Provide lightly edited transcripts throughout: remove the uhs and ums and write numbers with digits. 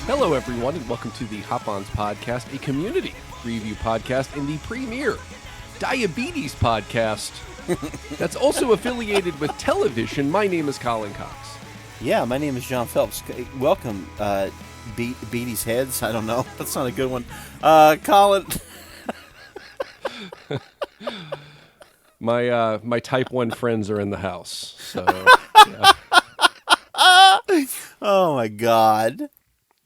Hello, everyone, and welcome to the Hop-Ons podcast, a community review podcast in the premier diabetes podcast that's also affiliated with television. My name is Colin Cox. Yeah, my name is John Phelps. Welcome, Beatty's Heads. I don't know. That's not a good one. Colin. My type 1 friends are in the house, so yeah. Oh, my God.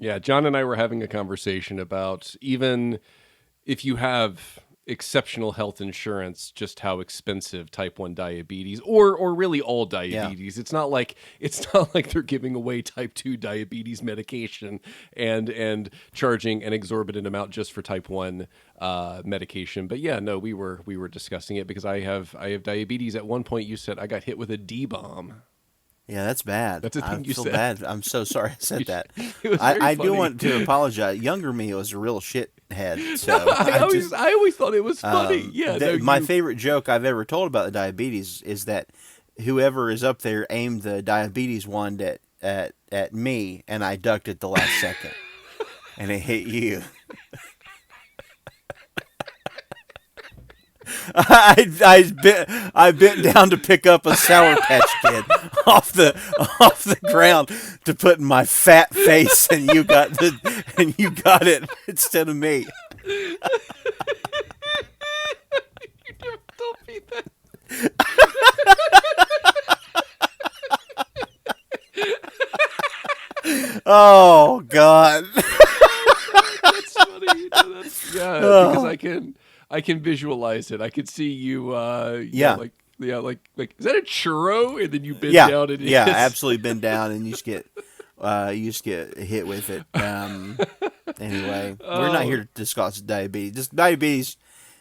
Yeah, John and I were having a conversation about even if you have exceptional health insurance, just how expensive type 1 diabetes or really all diabetes. Yeah. It's not like they're giving away type 2 diabetes medication and charging an exorbitant amount just for type 1 medication. But yeah, no, we were discussing it because I have diabetes. At one point you said I got hit with a D-bomb. Yeah, that's bad. That's a thing you feel said. bad. I'm so sorry I said that. I do want to apologize. Younger me was a real shithead. So no, I always thought it was funny. My favorite joke I've ever told about the diabetes is that whoever is up there aimed the diabetes wand at me, and I ducked at the last second, and it hit you. I bent down to pick up a Sour Patch Kid off the ground to put in my fat face, and you got it instead of me. Don't beat that. Oh God. That's funny. Because I can visualize it. I can see you. Like is that a churro? And then you bend down and absolutely bend down and you just get hit with it. Anyway, we're not here to discuss diabetes. Diabetes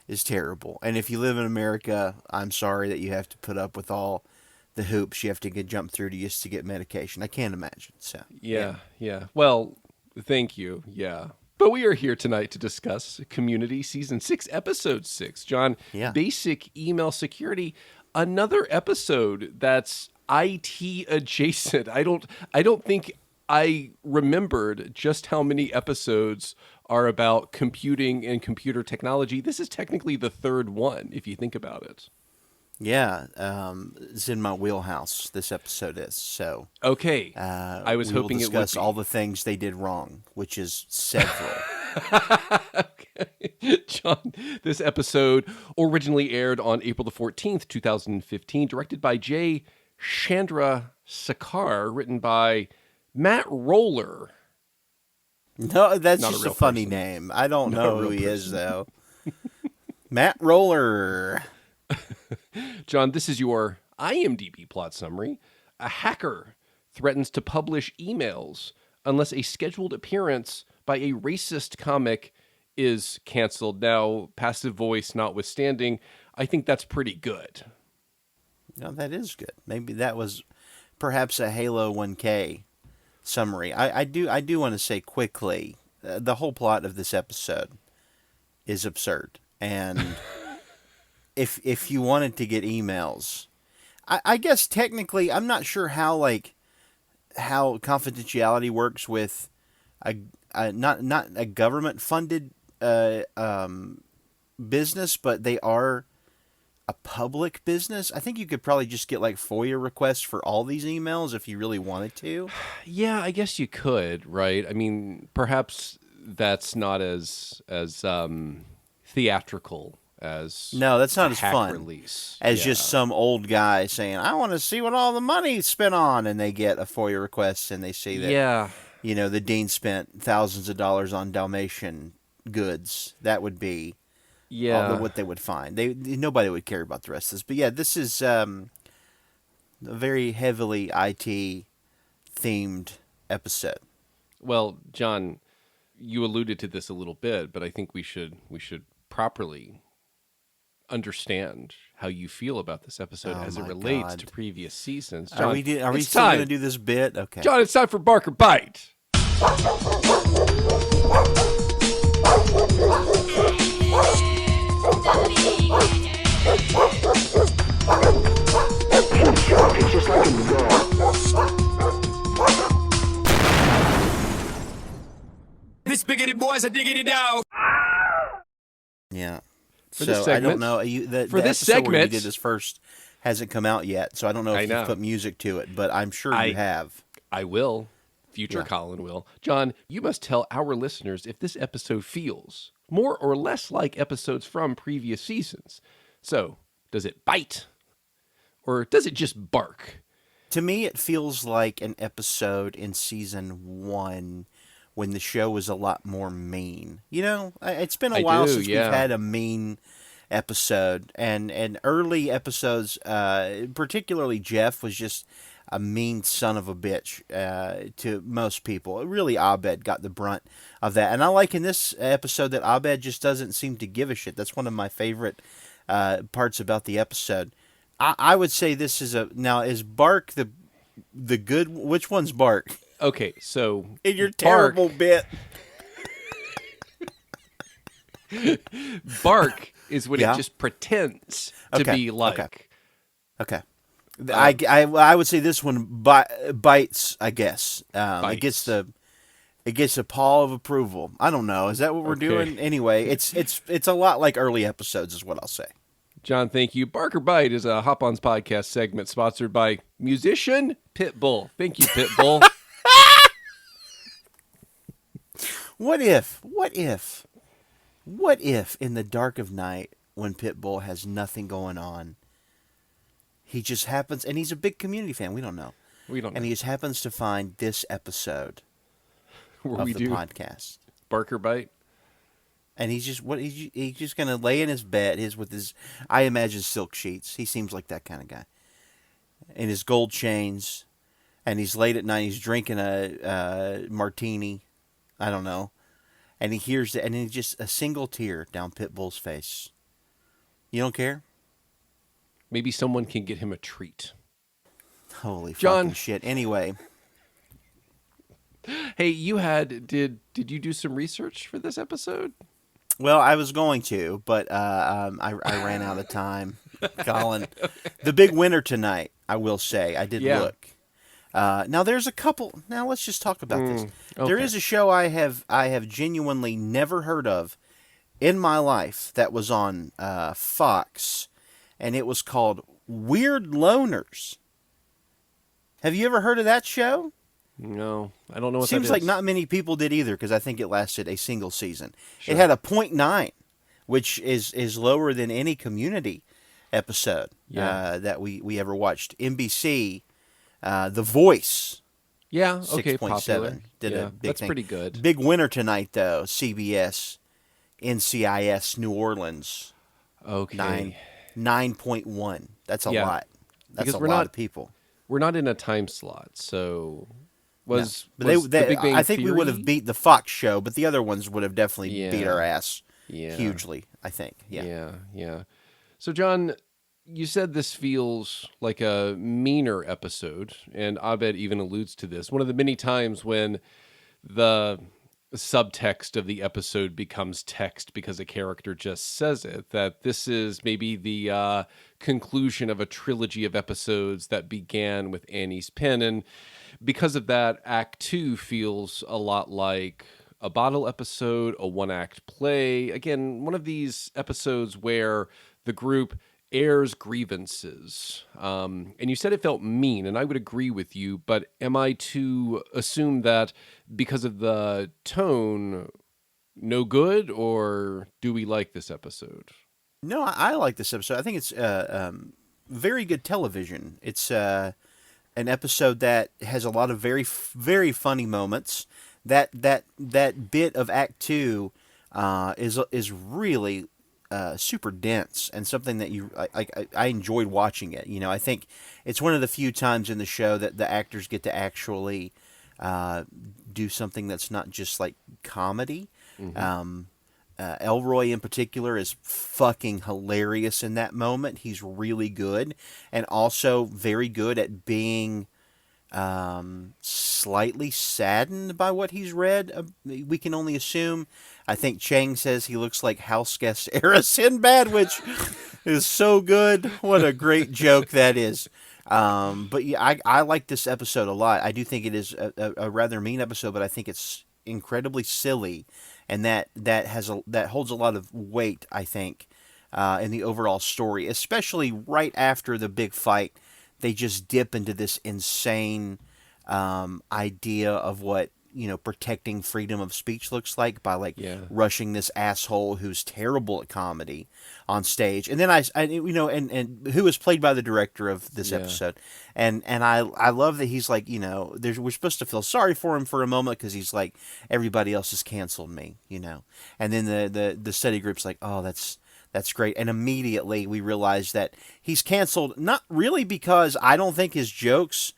is terrible, and if you live in America, I'm sorry that you have to put up with all the hoops you have to jump through to get medication. I can't imagine. So yeah. Well, thank you. Yeah. But we are here tonight to discuss Community Season 6, Episode 6. John, Basic Email Security, another episode that's IT adjacent. I don't think I remembered just how many episodes are about computing and computer technology. This is technically the third one, if you think about it. Yeah, it's in my wheelhouse. This episode is so. Okay, I was hoping we'll discuss it would be. All the things they did wrong, which is several. Okay. John, this episode originally aired on April the 14th, 2015, directed by J. Chandra Sekhar, written by Matt Roller. No, that's Not just a a funny person. name. I don't Not know a who real he person. is, though. Matt Roller. John, this is your IMDb plot summary. A hacker threatens to publish emails unless a scheduled appearance by a racist comic is canceled. Now, passive voice notwithstanding, I think that's pretty good. No, that is good. Maybe that was perhaps a Halo 1K summary. I do want to say quickly, the whole plot of this episode is absurd. And if you wanted to get emails, I guess technically, I'm not sure how confidentiality works with not a government funded business, but they are a public business. I think you could probably just get FOIA requests for all these emails if you really wanted to. Yeah, I guess you could, right? I mean, perhaps that's not as theatrical as no, that's not as fun release. As just some old guy saying, "I want to see what all the money's spent on," and they get a FOIA request and they see that the dean spent thousands of dollars on Dalmatian goods. That would be what they would find. Nobody would care about the rest of this. But yeah, this is a very heavily IT themed episode. Well, John, you alluded to this a little bit, but I think we should properly understand how you feel about this episode as it relates to previous seasons. John, are we still going to do this bit? Okay. John, it's time for Barker Bite. It's just like a diggity boys, a diggity dog. Yeah. For So this I segment, don't know. The this episode where you segment- did this first hasn't come out yet, so I don't know I if know. you've put music to it, but I'm sure you have. I will. Future Yeah. Colin will. John, you must tell our listeners if this episode feels more or less like episodes from previous seasons. So, does it bite? Or does it just bark? To me, it feels like an episode in season 1 when the show was a lot more mean. You know, it's been a while since we've had a mean episode, and early episodes, particularly Jeff, was just a mean son of a bitch to most people. Really, Abed got the brunt of that, and I like in this episode that Abed just doesn't seem to give a shit. That's one of my favorite parts about the episode. I would say this is now is Bark the good? Which one's Bark? Okay, so In your terrible bit. Bark is when Yeah. it just pretends to Okay, be like. Okay. I would say this one bites. I guess Bites. it gets a paw of approval. I don't know. Is that what we're doing? Anyway, it's a lot like early episodes, is what I'll say. John, thank you. Bark or Bite is a Hop-Ons podcast segment sponsored by musician Pitbull. Thank you, Pitbull. What if in the dark of night when Pitbull has nothing going on, he just happens, and he's a big community fan. We don't know. And he just happens to find this episode Where of we the do podcast. Bark or Bite. And he's just gonna lay in his bed, I imagine silk sheets. He seems like that kind of guy. And his gold chains, and he's late at night. He's drinking a martini, I don't know, and he hears that, and then just a single tear down Pitbull's face. You don't care? Maybe someone can get him a treat. Holy John. fucking shit! Anyway, Hey, did you do some research for this episode? well, I was going to, but I ran out of time. Colin, the big winner tonight, I will say, I did look. Now there's a couple. Now let's just talk about this. Okay. There is a show I have genuinely never heard of in my life that was on Fox, and it was called Weird Loners. Have you ever heard of that show? No, I don't know what Seems that like is. not many people did either, because I think it lasted a single season. Sure. It had a 0.9, which is lower than any Community episode that we ever watched. NBC, The Voice, Yeah, okay, 6.7 popular. did Yeah, a big that's thing. pretty good. Big winner tonight, though, CBS, NCIS, New Orleans, Okay. 9.1. That's a lot. That's Because a we're lot not- of people. We're not in a time slot, so was But was they, the Big Bang I think we would have Theory- beat the Fox show, but the other ones would have definitely beat Yeah. our ass Yeah. hugely, I think. Yeah. Yeah. So, John, you said this feels like a meaner episode, and Abed even alludes to this. One of the many times when the subtext of the episode becomes text because a character just says it, that this is maybe the conclusion of a trilogy of episodes that began with Annie's pen. And because of that, Act 2 feels a lot like a bottle episode, a one-act play. Again, one of these episodes where the group airs grievances. And you said it felt mean, and I would agree with you, but am I to assume that because of the tone, no good, or do we like this episode? No, I like this episode. I think it's very good television. It's an episode that has a lot of very, very funny moments. That bit of Act 2 is really super dense, and something that I enjoyed watching it. You know, I think it's one of the few times in the show that the actors get to actually do something that's not just like comedy. Mm-hmm. Elroy in particular is fucking hilarious in that moment. He's really good, and also very good at being slightly saddened by what he's read. We can only assume. I think Chang says he looks like house guest era Sinbad, which is so good. What a great joke that is. But yeah, I like this episode a lot. I do think it is a rather mean episode, but I think it's incredibly silly, and that holds a lot of weight, I think, in the overall story, especially right after the big fight. They just dip into this insane idea of what protecting freedom of speech looks like by like Yeah. rushing this asshole who's terrible at comedy on stage. And then and who was played by the director of this Yeah. episode. And I love that he's like, we're supposed to feel sorry for him for a moment because he's like, everybody else has canceled me, and then the study group's like, oh, that's great. And immediately we realize that he's canceled, not really because I don't think his jokes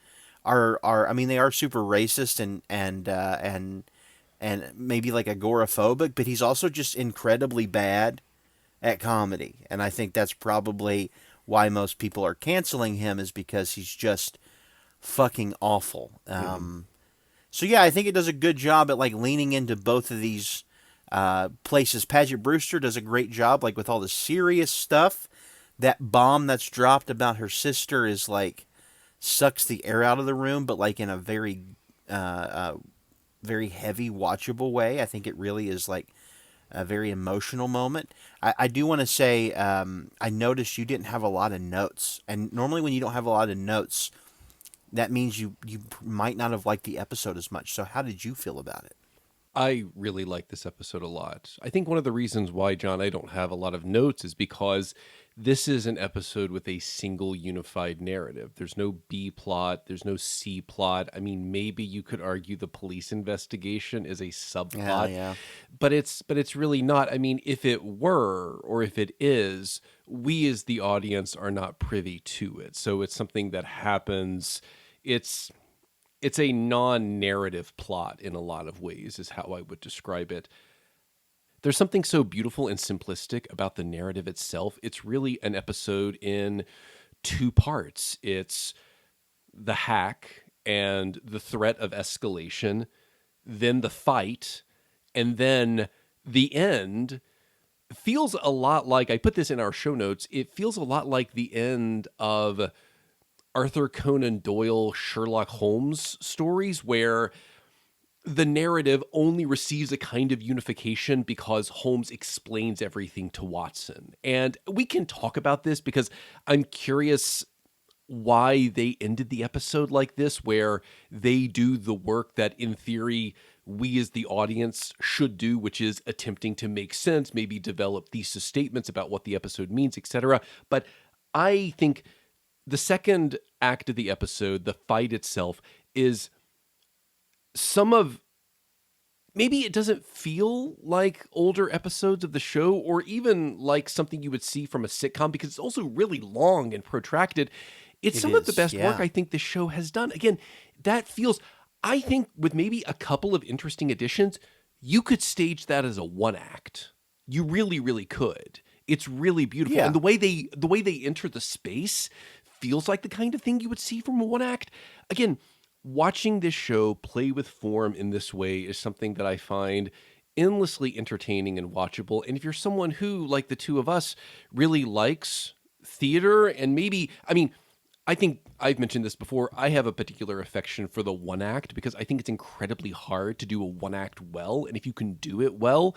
are I mean, they are super racist and maybe like agoraphobic, but he's also just incredibly bad at comedy. And I think that's probably why most people are canceling him, is because he's just fucking awful. So yeah, I think it does a good job at like leaning into both of these places. Paget Brewster does a great job, like with all the serious stuff. That bomb that's dropped about her sister is like sucks the air out of the room, but like in a very, very heavy, watchable way. I think it really is like a very emotional moment. I do want to say, I noticed you didn't have a lot of notes, and normally when you don't have a lot of notes, that means you might not have liked the episode as much. So how did you feel about it? I really like this episode a lot. I think one of the reasons why, John, I don't have a lot of notes is because this is an episode with a single unified narrative. There's no B plot, there's no C plot. I mean, maybe you could argue the police investigation is a subplot, Yeah. but it's really not. I mean, if it were, or if it is, we as the audience are not privy to it. So it's something that happens. It's a non-narrative plot in a lot of ways, is how I would describe it. There's something so beautiful and simplistic about the narrative itself. It's really an episode in two parts. It's the hack and the threat of escalation, then the fight, and then the end. Feels a lot like, I put this in our show notes, it feels a lot like the end of Arthur Conan Doyle Sherlock Holmes stories, where the narrative only receives a kind of unification because Holmes explains everything to Watson. And we can talk about this because I'm curious why they ended the episode like this, where they do the work that in theory we as the audience should do, which is attempting to make sense, maybe develop thesis statements about what the episode means, etc. But I think the second act of the episode, the fight itself, is some of, maybe it doesn't feel like older episodes of the show or even like something you would see from a sitcom, because it's also really long and protracted. It's some of the best work I think the show has done. Again, that feels, I think with maybe a couple of interesting additions, you could stage that as a one act. You really, really could. It's really beautiful. Yeah. And the way they enter the space feels like the kind of thing you would see from a one act. Again, watching this show play with form in this way is something that I find endlessly entertaining and watchable. And if you're someone who, like the two of us, really likes theater, and maybe, I mean, I think I've mentioned this before, I have a particular affection for the one act because I think it's incredibly hard to do a one act well. And if you can do it well,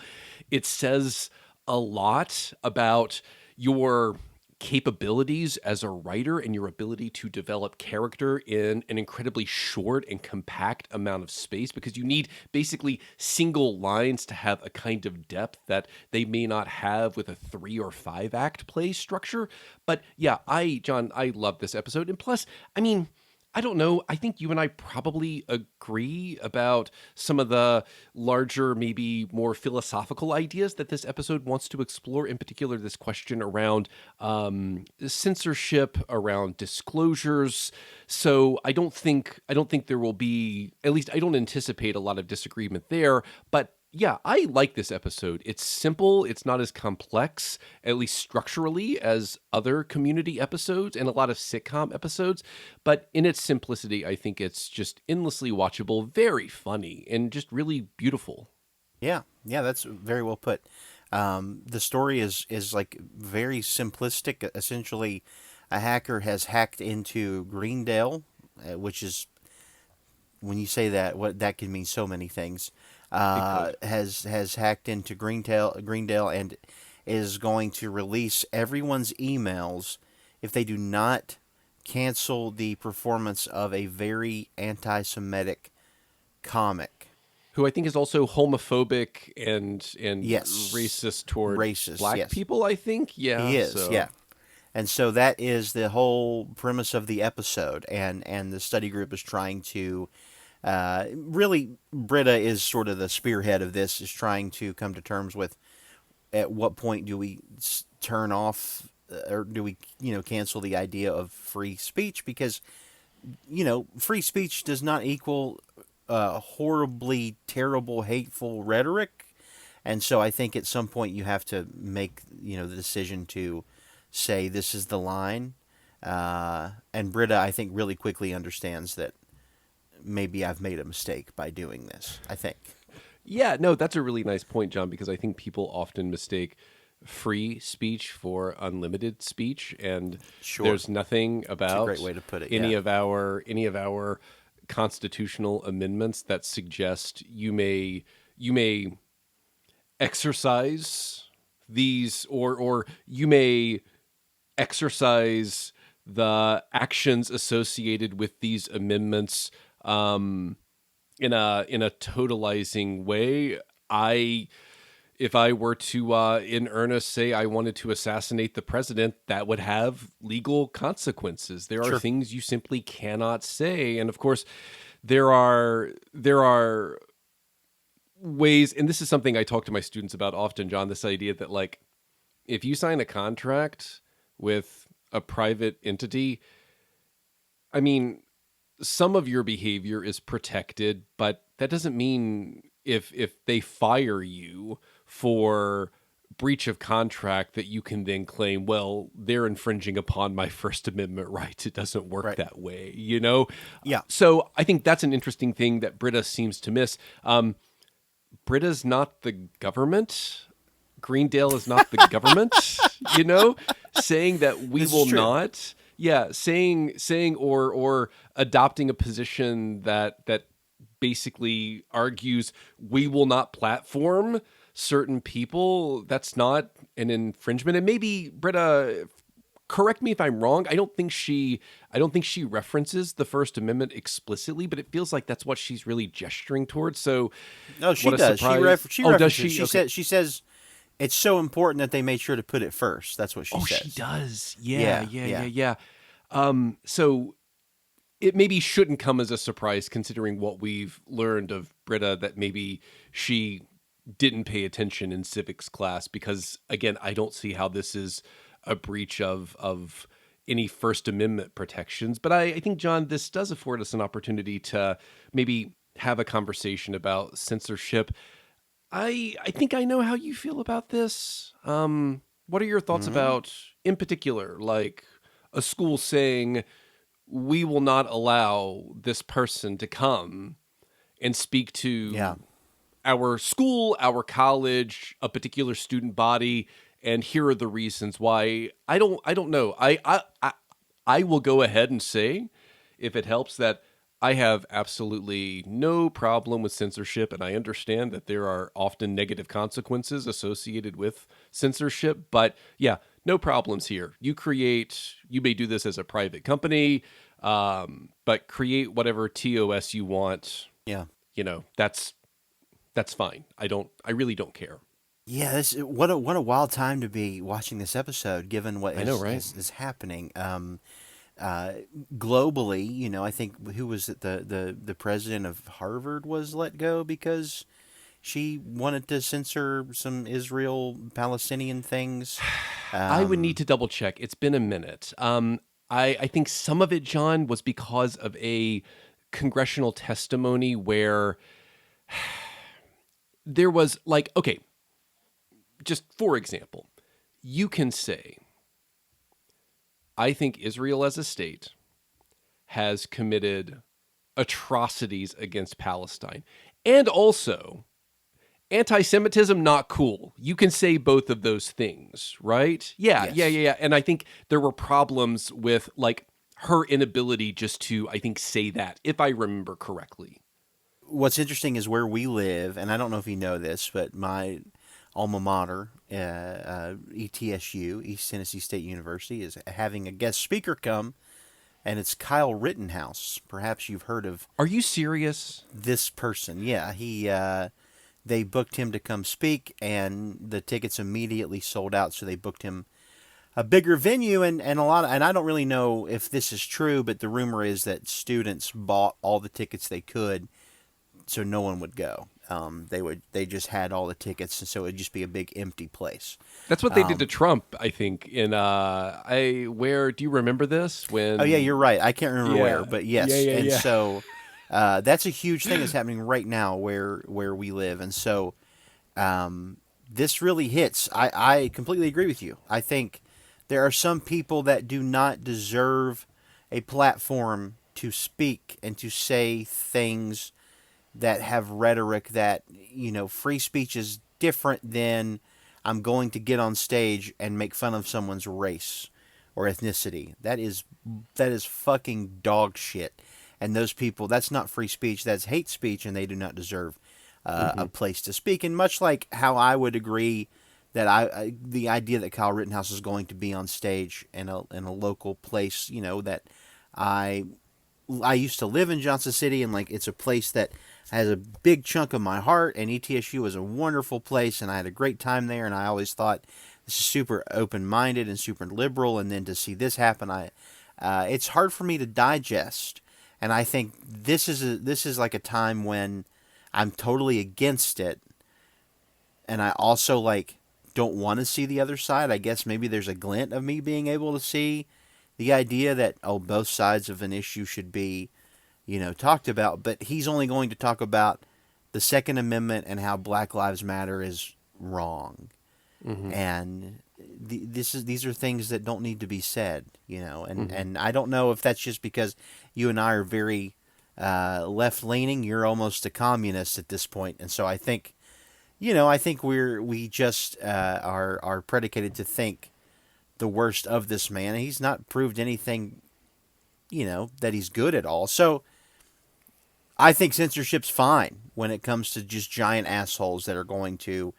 it says a lot about your capabilities as a writer and your ability to develop character in an incredibly short and compact amount of space, because you need basically single lines to have a kind of depth that they may not have with a 3 or 5 act play structure. But yeah, John, I love this episode. And plus, I mean, I don't know. I think you and I probably agree about some of the larger, maybe more philosophical ideas that this episode wants to explore. In particular, this question around censorship, around disclosures. So I don't think there will be, at least I don't anticipate a lot of disagreement there. But yeah, I like this episode. It's simple. It's not as complex, at least structurally, as other Community episodes and a lot of sitcom episodes. But in its simplicity, I think it's just endlessly watchable, very funny, and just really beautiful. Yeah, that's very well put. The story is like very simplistic. Essentially, a hacker has hacked into Greendale, which is, when you say that, what that can mean so many things. has hacked into Greendale and is going to release everyone's emails if they do not cancel the performance of a very anti-Semitic comic. Who I think is also homophobic and Yes, racist toward racist. black Yes, people, I think. Yeah. he is. So Yeah. And so that is the whole premise of the episode, and the study group is trying to really, Britta is sort of the spearhead of this, is trying to come to terms with at what point do we turn off or do we, cancel the idea of free speech, because, free speech does not equal horribly terrible, hateful rhetoric. And so I think at some point you have to make, the decision to say this is the line. And Britta, I think, really quickly understands that maybe I've made a mistake by doing this, I think. yeah, no, that's a really nice point, John, because I think people often mistake free speech for unlimited speech, and Sure. there's nothing It's a about great way to put it. any Yeah. of our constitutional amendments that suggest you may exercise these, or you may exercise the actions associated with these amendments in a totalizing way. If I were to in earnest say I wanted to assassinate the president, that would have legal consequences. There are Sure. things you simply cannot say, and of course, there are ways. And this is something I talk to my students about often, John. This idea that, like, if you sign a contract with a private entity, I mean, some of your behavior is protected, but that doesn't mean if they fire you for breach of contract that you can then claim, well, they're infringing upon my First Amendment rights. It doesn't work Right. that way, you know? Yeah. So I think that's an interesting thing that Britta seems to miss. Britta's not the government. Greendale is not the government, you know, saying that we This is will true. not. Yeah, saying or adopting a position that basically argues we will not platform certain people. That's not an infringement. And maybe Britta, correct me if I'm wrong. I don't think she references the First Amendment explicitly, but it feels like that's what she's really gesturing towards. So, No, she what a does. surprise! She Oh, does references. she? She Okay. says it's so important that they made sure to put it first. That's what she Oh, says. she does. Yeah, Yeah. So it maybe shouldn't come as a surprise, considering what we've learned of Britta, that maybe she didn't pay attention in civics class, because again, I don't see how this is a breach of any First Amendment protections. But I think, John, this does afford us an opportunity to maybe have a conversation about censorship. I think I know how you feel about this. What are your thoughts Hmm. about, in particular, like a school saying, we will not allow this person to come and speak Yeah. to our school, our college, a particular student body, and here are the reasons why. I don't know. I will go ahead and say, if it helps, that I have absolutely no problem with censorship, and I understand that there are often negative consequences associated with censorship. But yeah, no problems here. You may do this as a private company, but create whatever TOS you want. Yeah. You know, that's fine. I really don't care. Yeah, what a wild time to be watching this episode, given what I know, right? is happening. Globally, I think, who was it? The president of Harvard was let go because she wanted to censor some Israel Palestinian things. I would need to double check. It's been a minute. I think some of it, John, was because of a congressional testimony where there was, like, okay, just for example, you can say, I think Israel as a state has committed atrocities against Palestine, and also anti-Semitism, not cool. You can say both of those things, right? Yeah. And I think there were problems with, like, her inability just to, I think, say that, if I remember correctly. what's interesting is where we live, and I don't know if you know this, but my alma mater, ETSU, East Tennessee State University, is having a guest speaker come, and it's Kyle Rittenhouse. Perhaps you've heard of Are you serious? this person. Yeah, they booked him to come speak, and the tickets immediately sold out, so they booked him a bigger venue, and and I don't really know if this is true, but the rumor is that students bought all the tickets they could so no one would go. They just had all the tickets, and so it'd just be a big empty place. That's what they did to Trump, I think. Where do you remember this? When? Oh yeah, you're right. I can't remember where, but yes. Yeah. So that's a huge thing that's happening right now where we live, and so this really hits. I completely agree with you. I think there are some people that do not deserve a platform to speak and to say things that have rhetoric that, free speech is different than I'm going to get on stage and make fun of someone's race or ethnicity. That is fucking dog shit. And those people, that's not free speech, that's hate speech, and they do not deserve a place to speak. And much like how I would agree that the idea that Kyle Rittenhouse is going to be on stage in a local place, that I used to live in Johnson City, and like it's a place that has a big chunk of my heart, and ETSU was a wonderful place, and I had a great time there, and I always thought this is super open-minded and super liberal, and then to see this happen, it's hard for me to digest, and I think this is like a time when I'm totally against it, and I also like don't want to see the other side. I guess maybe there's a glint of me being able to see the idea that both sides of an issue should be talked about, but he's only going to talk about the Second Amendment and how Black Lives Matter is wrong. And these are things that don't need to be said, and I don't know if that's just because you and I are very left-leaning. You're almost a communist at this point, and so I think, we just are predicated to think the worst of this man. He's not proved anything, that he's good at all. So I think censorship's fine when it comes to just giant assholes that are going to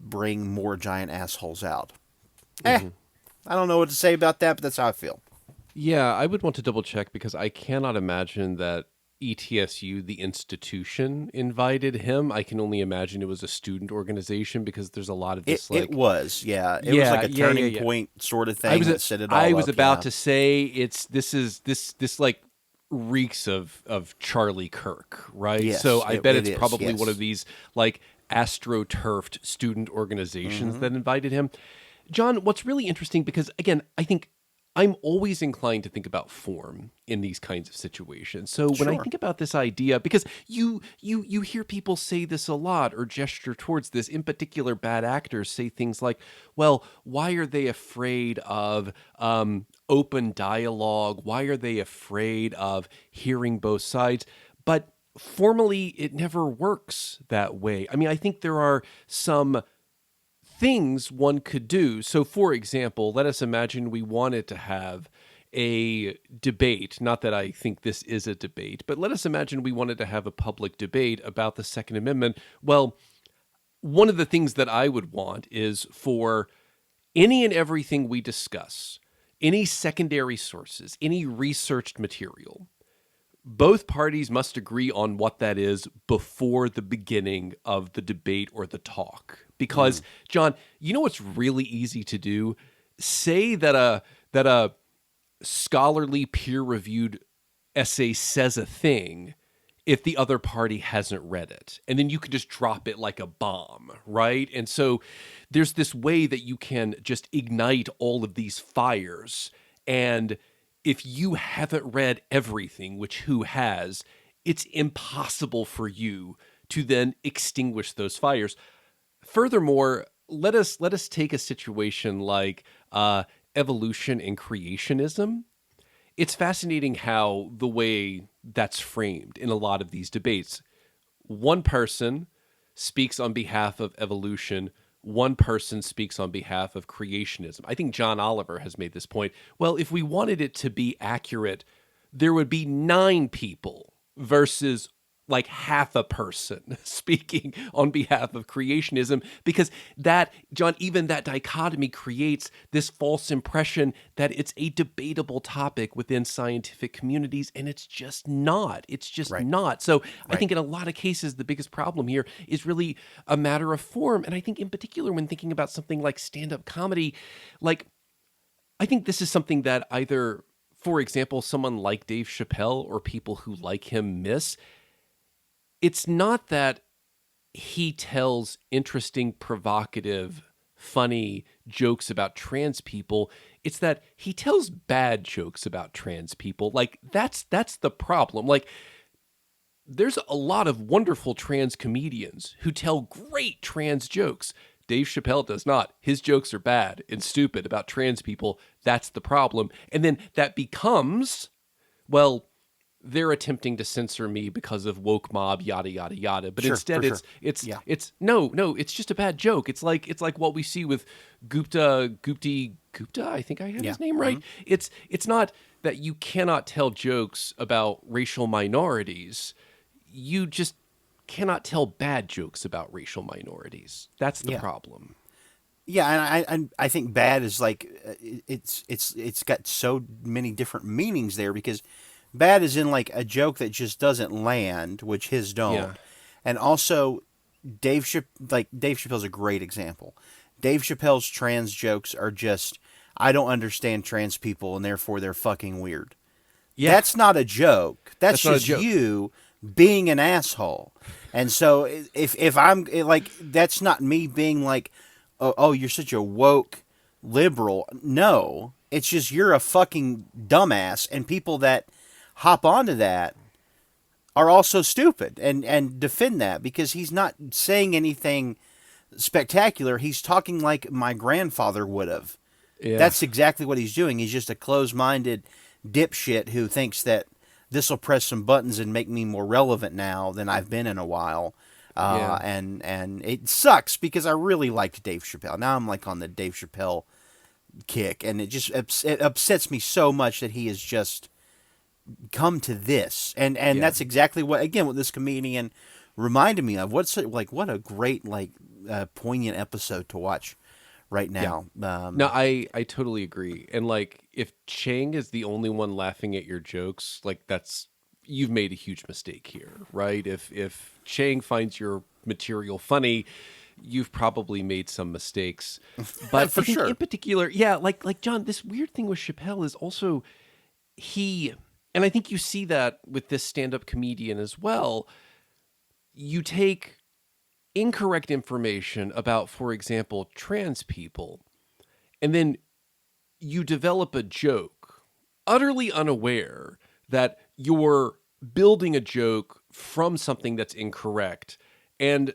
bring more giant assholes out. I don't know what to say about that, but that's how I feel. Yeah, I would want to double check because I cannot imagine that ETSU, the institution, invited him. I can only imagine it was a student organization because there's a lot of this. It was, yeah. It was like a turning point sort of thing that set it all up. I was about to say this like reeks of Charlie Kirk, right? Yes, so I bet it's is, probably yes. one of these like astroturfed student organizations that invited him. John, what's really interesting, because again, I think I'm always inclined to think about form in these kinds of situations. So when I think about this idea, because you hear people say this a lot or gesture towards this, in particular bad actors say things like, well, why are they afraid of open dialogue? Why are they afraid of hearing both sides? But formally, it never works that way. I mean, I think there are some things one could do. So, for example, let us imagine we wanted to have a debate. Not that I think this is a debate, but let us imagine we wanted to have a public debate about the Second Amendment. Well, one of the things that I would want is for any and everything we discuss, any secondary sources, any researched material, both parties must agree on what that is before the beginning of the debate or the talk. Because, John, you know what's really easy to do? Say that a scholarly, peer-reviewed essay says a thing if the other party hasn't read it. And then you can just drop it like a bomb, right? And so there's this way that you can just ignite all of these fires. And if you haven't read everything, which who has, it's impossible for you to then extinguish those fires. Furthermore, let us take a situation like evolution and creationism. It's fascinating how the way that's framed in a lot of these debates. One person speaks on behalf of evolution. One person speaks on behalf of creationism. I think John Oliver has made this point. Well, if we wanted it to be accurate, there would be 9 people versus like half a person speaking on behalf of creationism, because that, John, even that dichotomy creates this false impression that it's a debatable topic within scientific communities, and it's just not. It's just Right. not. So I Right. think in a lot of cases, the biggest problem here is really a matter of form. And I think in particular, when thinking about something like stand-up comedy, like, I think this is something that either, for example, someone like Dave Chappelle or people who like him miss. It's not that he tells interesting, provocative, funny jokes about trans people. It's that he tells bad jokes about trans people. Like, that's the problem. Like, there's a lot of wonderful trans comedians who tell great trans jokes. Dave Chappelle does not. His jokes are bad and stupid about trans people. That's the problem. And then that becomes, well, they're attempting to censor me because of woke mob, yada yada yada. But Sure, instead, for sure. Yeah. it's no, it's just a bad joke. It's like what we see with Gupta. I think I have his name right. It's not that you cannot tell jokes about racial minorities. You just cannot tell bad jokes about racial minorities. That's the Yeah. problem. Yeah, and I think bad is like it's got so many different meanings there, because bad is in like a joke that just doesn't land, which his don't. Yeah. And also Dave Chappelle's a great example. Dave Chappelle's trans jokes are just, I don't understand trans people and therefore they're fucking weird. Yeah. That's not a joke. That's not a just joke. you being an asshole. And so if I'm like, that's not me being like, oh, you're such a woke liberal. No, it's just you're a fucking dumbass, and people that hop onto that are also stupid and defend that, because he's not saying anything spectacular. He's talking like my grandfather would have. Yeah. That's exactly what he's doing. He's just a closed-minded dipshit who thinks that this will press some buttons and make me more relevant now than I've been in a while. And it sucks because I really liked Dave Chappelle. Now I'm like on the Dave Chappelle kick, and it upsets me so much that he has just come to this. And that's exactly what this comedian reminded me of. What a great poignant episode to watch right now. No, I totally agree. And like, if Chang is the only one laughing at your jokes, like you've made a huge mistake here, right? If Chang finds your material funny, you've probably made some mistakes. But For I think sure. in particular, yeah, like John, this weird thing with Chappelle is also and I think you see that with this stand-up comedian as well. You take incorrect information about, for example, trans people, and then you develop a joke, utterly unaware that you're building a joke from something that's incorrect. And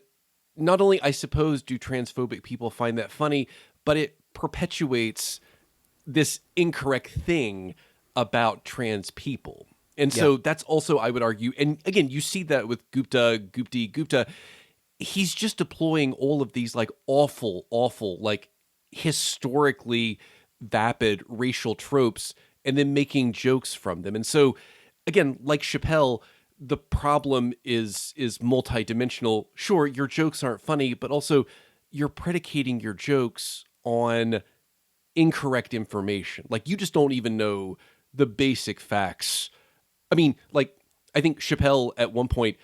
not only, I suppose, do transphobic people find that funny, but it perpetuates this incorrect thing about trans people. And so that's also, I would argue, and again, you see that with Gupta. He's just deploying all of these like awful, like historically vapid racial tropes and then making jokes from them. And so, again, like Chappelle, the problem is multidimensional. Sure, your jokes aren't funny, but also you're predicating your jokes on incorrect information. Like, you just don't even know the basic facts. I mean, like, I think Chappelle at one point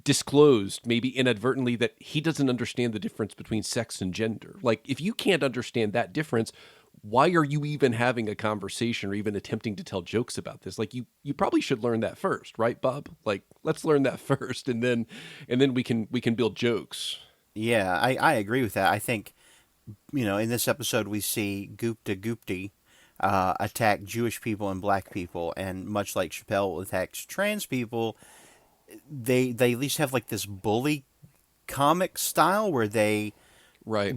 disclosed, maybe inadvertently, that he doesn't understand the difference between sex and gender. Like, if you can't understand that difference, why are you even having a conversation or even attempting to tell jokes about this? Like, you probably should learn that first, right, Bob? Like, let's learn that first, and then we can build jokes. Yeah, I agree with that. I think, in this episode we see Gupti attack Jewish people and black people, and much like Chappelle attacks trans people, they at least have like this bully comic style where they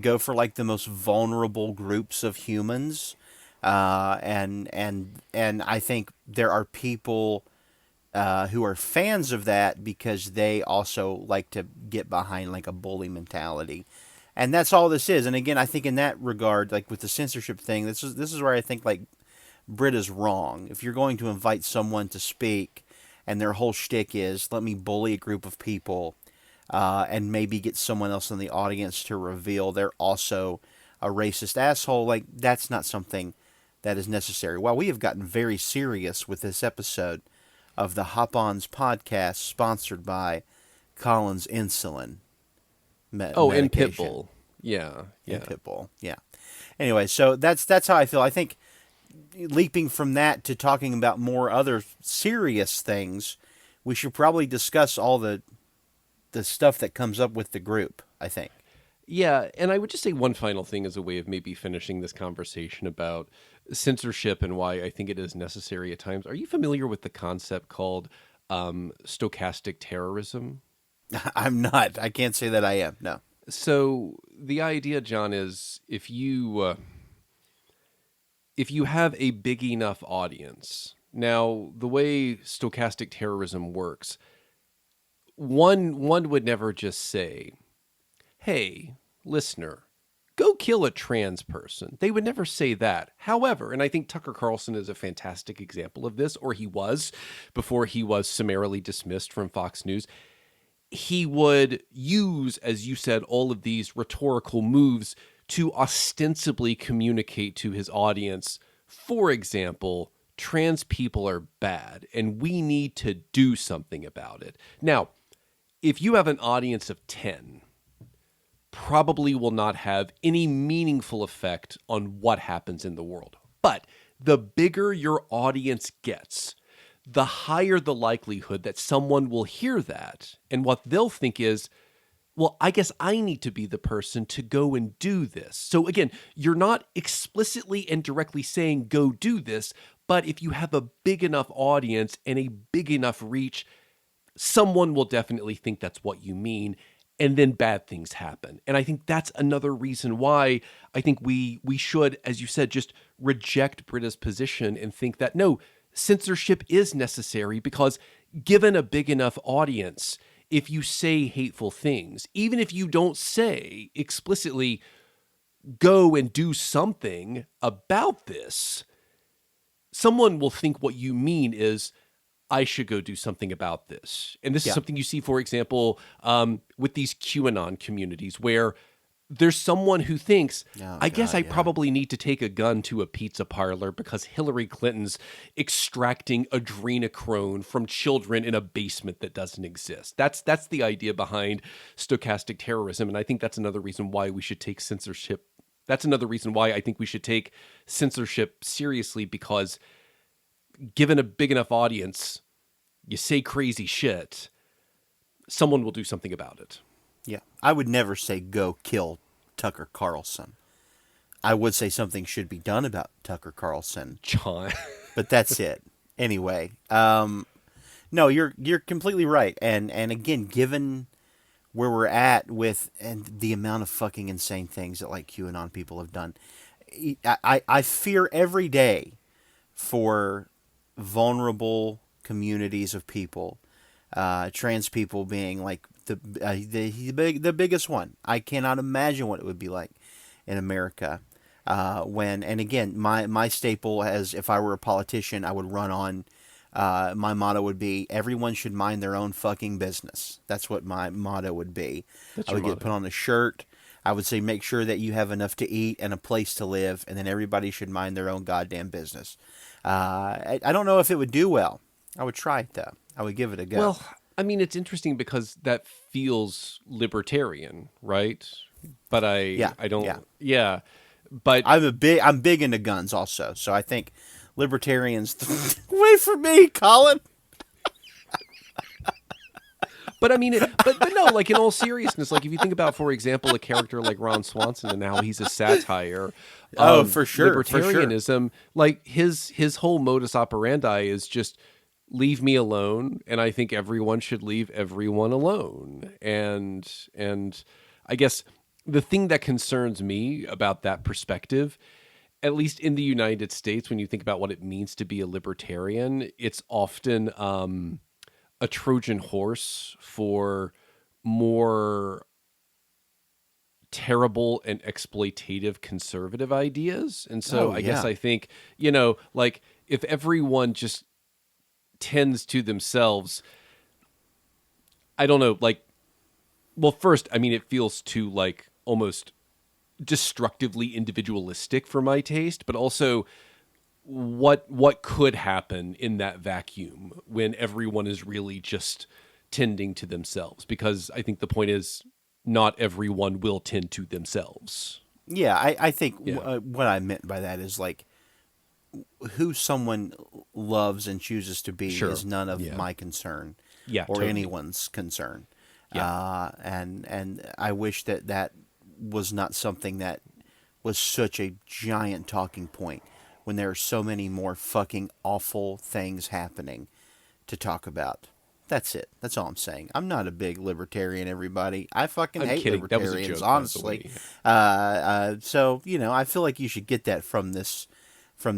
go for like the most vulnerable groups of humans, and I think there are people who are fans of that because they also like to get behind like a bully mentality. And that's all this is. And again, I think in that regard, like with the censorship thing, this is where I think like Britta's wrong. If you're going to invite someone to speak and their whole shtick is, let me bully a group of people, and maybe get someone else in the audience to reveal they're also a racist asshole. Like, that's not something that is necessary. Well, we have gotten very serious with this episode of the Hop-Ons podcast, sponsored by Collins Insulin and medication. Pitbull. Yeah. And Pitbull, yeah. Anyway, so that's how I feel. I think leaping from that to talking about more other serious things, we should probably discuss all the stuff that comes up with the group, I think. Yeah, and I would just say one final thing as a way of maybe finishing this conversation about censorship and why I think it is necessary at times. Are you familiar with the concept called stochastic terrorism? I'm not. I can't say that I am, no. So the idea, John, is if you have a big enough audience. Now, the way stochastic terrorism works, one would never just say, hey, listener, go kill a trans person. They would never say that. However, and I think Tucker Carlson is a fantastic example of this, or he was, before he was summarily dismissed from Fox News, he would use, as you said, all of these rhetorical moves to ostensibly communicate to his audience, for example, trans people are bad and we need to do something about it. Now, if you have an audience of 10, probably will not have any meaningful effect on what happens in the world. But the bigger your audience gets, the higher the likelihood that someone will hear that. And what they'll think is, well, I guess I need to be the person to go and do this. So again, you're not explicitly and directly saying go do this, but if you have a big enough audience and a big enough reach, someone will definitely think that's what you mean. And then bad things happen. And I think that's another reason why I think we should, as you said, just reject Britta's position and think that, no, censorship is necessary, because given a big enough audience, if you say hateful things, even if you don't say explicitly, go and do something about this, someone will think what you mean is, I should go do something about this. And this is something you see, for example, with these QAnon communities, where there's someone who thinks, I guess I probably need to take a gun to a pizza parlor because Hillary Clinton's extracting adrenochrome from children in a basement that doesn't exist. That's the idea behind stochastic terrorism. And I think that's another reason why we should take censorship. That's another reason why I think we should take censorship seriously, because given a big enough audience, you say crazy shit, someone will do something about it. Yeah. I would never say go kill Tucker Carlson. I would say something should be done about Tucker Carlson. John. But that's it. Anyway, no, you're completely right. And again, given where we're at with and the amount of fucking insane things that like QAnon people have done, I fear every day for vulnerable communities of people, trans people being like the biggest one. I cannot imagine what it would be like in America when, and again, my staple as if I were a politician, I would run on. My motto would be, everyone should mind their own fucking business. That's what my motto would be. I would get put on a shirt. I would say, make sure that you have enough to eat and a place to live, and then everybody should mind their own goddamn business. I don't know if it would do well. I would try it, though. I would give it a go. Well, I mean, it's interesting because that feels libertarian, right? But I don't. Yeah. But I'm big into guns also, so I think libertarians. Wait for me, Colin. But I mean, but no, like in all seriousness, like if you think about, for example, a character like Ron Swanson and how he's a satire. For sure. Libertarianism, like his whole modus operandi is just leave me alone, and I think everyone should leave everyone alone. And I guess the thing that concerns me about that perspective, at least in the United States, when you think about what it means to be a libertarian, it's often a Trojan horse for more terrible and exploitative conservative ideas. And so I guess I think, like if everyone just tends to themselves, I don't know, like, well, first, I mean, it feels too, like, almost destructively individualistic for my taste, but also what could happen in that vacuum when everyone is really just tending to themselves? Because I think the point is not everyone will tend to themselves. Yeah, I think Yeah. what I meant by that is like who someone loves and chooses to be Sure. is none of Yeah. my concern Yeah, or totally. anyone's concern. Yeah. And I wish that was not something that was such a giant talking point when there are so many more fucking awful things happening to talk about. That's it. That's all I'm saying. I'm not a big libertarian, everybody. I fucking I'm hate kidding. That was a libertarians, joke, by the honestly. way. So, I feel like you should get that from this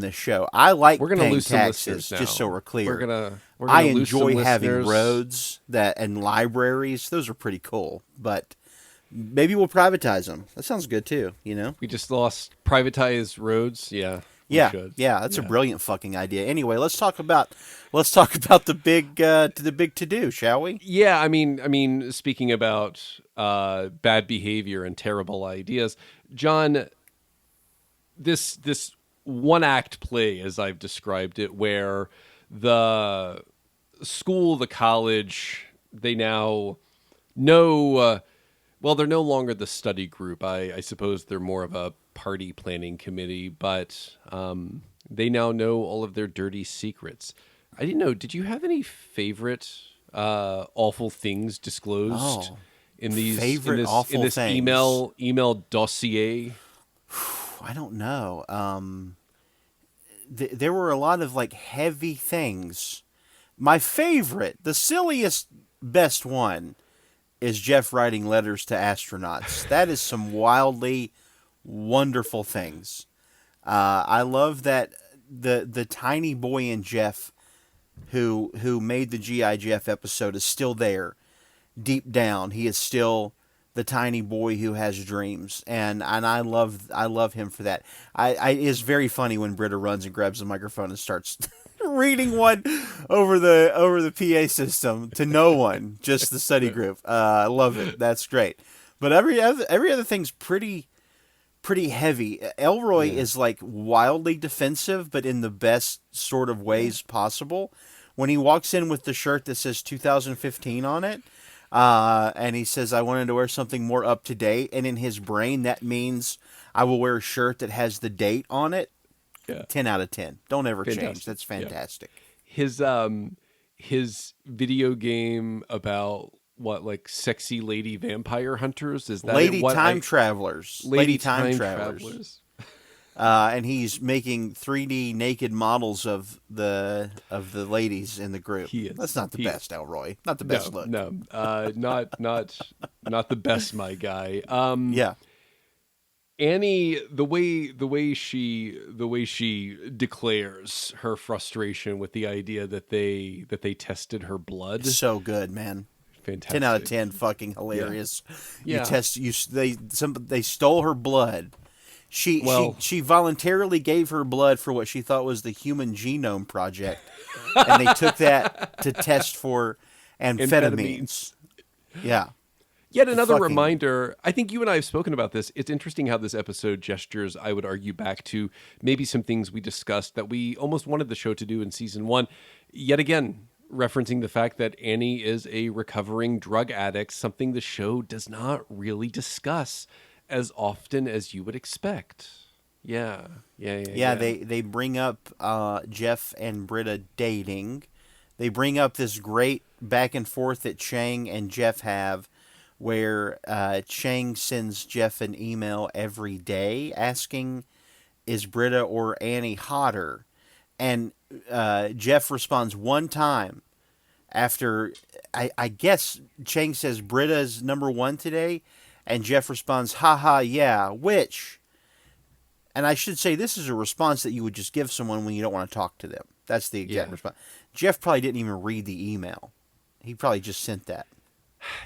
show. I like We're gonna paying lose some taxes, listeners just so now. we're clear. We're I gonna lose some enjoy having listeners. roads and libraries. Those are pretty cool. But maybe we'll privatize them. That sounds good too, We just lost privatized roads. Yeah, we Yeah, should. yeah, that's a Yeah. brilliant fucking idea. Anyway, let's talk about the big to do, shall we? Yeah, I mean, speaking about bad behavior and terrible ideas, John, this one act play, as I've described it, where the school, the college, they now know. Well, they're no longer the study group. I suppose they're more of a party planning committee, but they now know all of their dirty secrets. I didn't know. Did you have any favorite awful things disclosed Oh, in favorite in awful this things. email dossier? I don't know. There were a lot of like heavy things. My favorite, the silliest, best one, is Jeff writing letters to astronauts. That is some wildly wonderful things. I love that the tiny boy in Jeff who made the GI Jeff episode is still there. Deep down, he is still the tiny boy who has dreams, and I love him for that. It is very funny when Britta runs and grabs the microphone and starts reading one over the PA system to no one, just the study group. I love it. That's great. But every other thing's pretty heavy. Elroy Yeah. is like wildly defensive, but in the best sort of ways possible. When he walks in with the shirt that says 2015 on it, and he says, I wanted to wear something more up to date, and in his brain, that means I will wear a shirt that has the date on it. Yeah. 10 out of 10. Don't ever change. Fantastic. That's Yeah. fantastic. His video game about what, like, sexy lady vampire hunters, is that Lady what Time Travelers. Lady Time Time Travelers. Travelers? And he's making 3D naked models of the ladies in the group. He is. That's not the He best, Elroy. Not the best look. No, not the best, my guy. Yeah. Annie, the way she declares her frustration with the idea that they tested her blood. So good, man. Fantastic. 10 out of 10, fucking hilarious. Yeah. They stole her blood. She voluntarily gave her blood for what she thought was the Human Genome Project, and they took that to test for amphetamines. Yeah. Yet another fucking- reminder. I think you and I have spoken about this. It's interesting how this episode gestures, I would argue, back to maybe some things we discussed that we almost wanted the show to do in season 1. Yet again, referencing the fact that Annie is a recovering drug addict, something the show does not really discuss as often as you would expect. Yeah. They bring up Jeff and Britta dating. They bring up this great back and forth that Chang and Jeff have, where Chang sends Jeff an email every day asking, is Britta or Annie hotter? And Jeff responds one time after, I guess Chang says Britta's number one today, and Jeff responds, haha, yeah, which? And I should say this is a response that you would just give someone when you don't want to talk to them. That's the exact response. Jeff probably didn't even read the email. He probably just sent that.